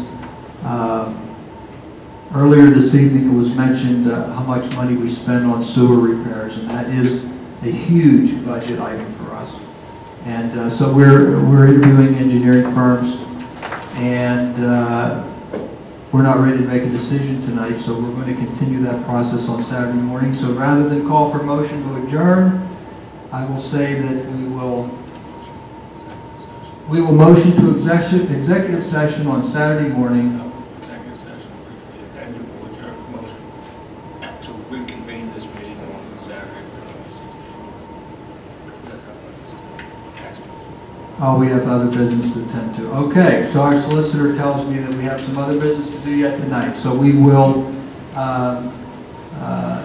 Earlier this evening it was mentioned how much money we spend on sewer repairs, and that is a huge budget item for us. And so we're interviewing engineering firms, and we're not ready to make a decision tonight, so we're going to continue that process on Saturday morning. So rather than call for motion to adjourn, I will say that we will motion to executive session on Saturday morning. Executive session briefly, and you will adjourn motion to reconvene this meeting on Saturday. Oh, we have other business to attend to. Okay, so our solicitor tells me that we have some other business to do yet tonight. So we will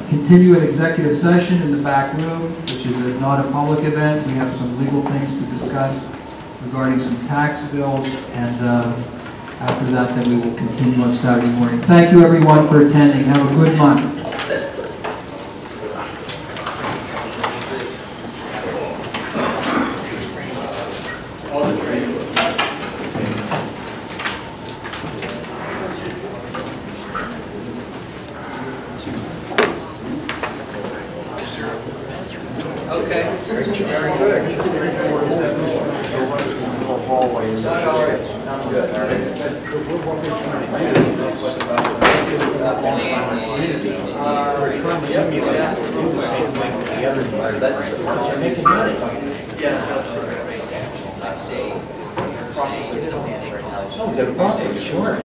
continue an executive session in the back room, which is not a public event. We have some legal things to discuss regarding some tax bills, and after that, then we will continue on Saturday morning. Thank you, everyone, for attending. Have a good month. Okay, very good. Process of this right now. Sure.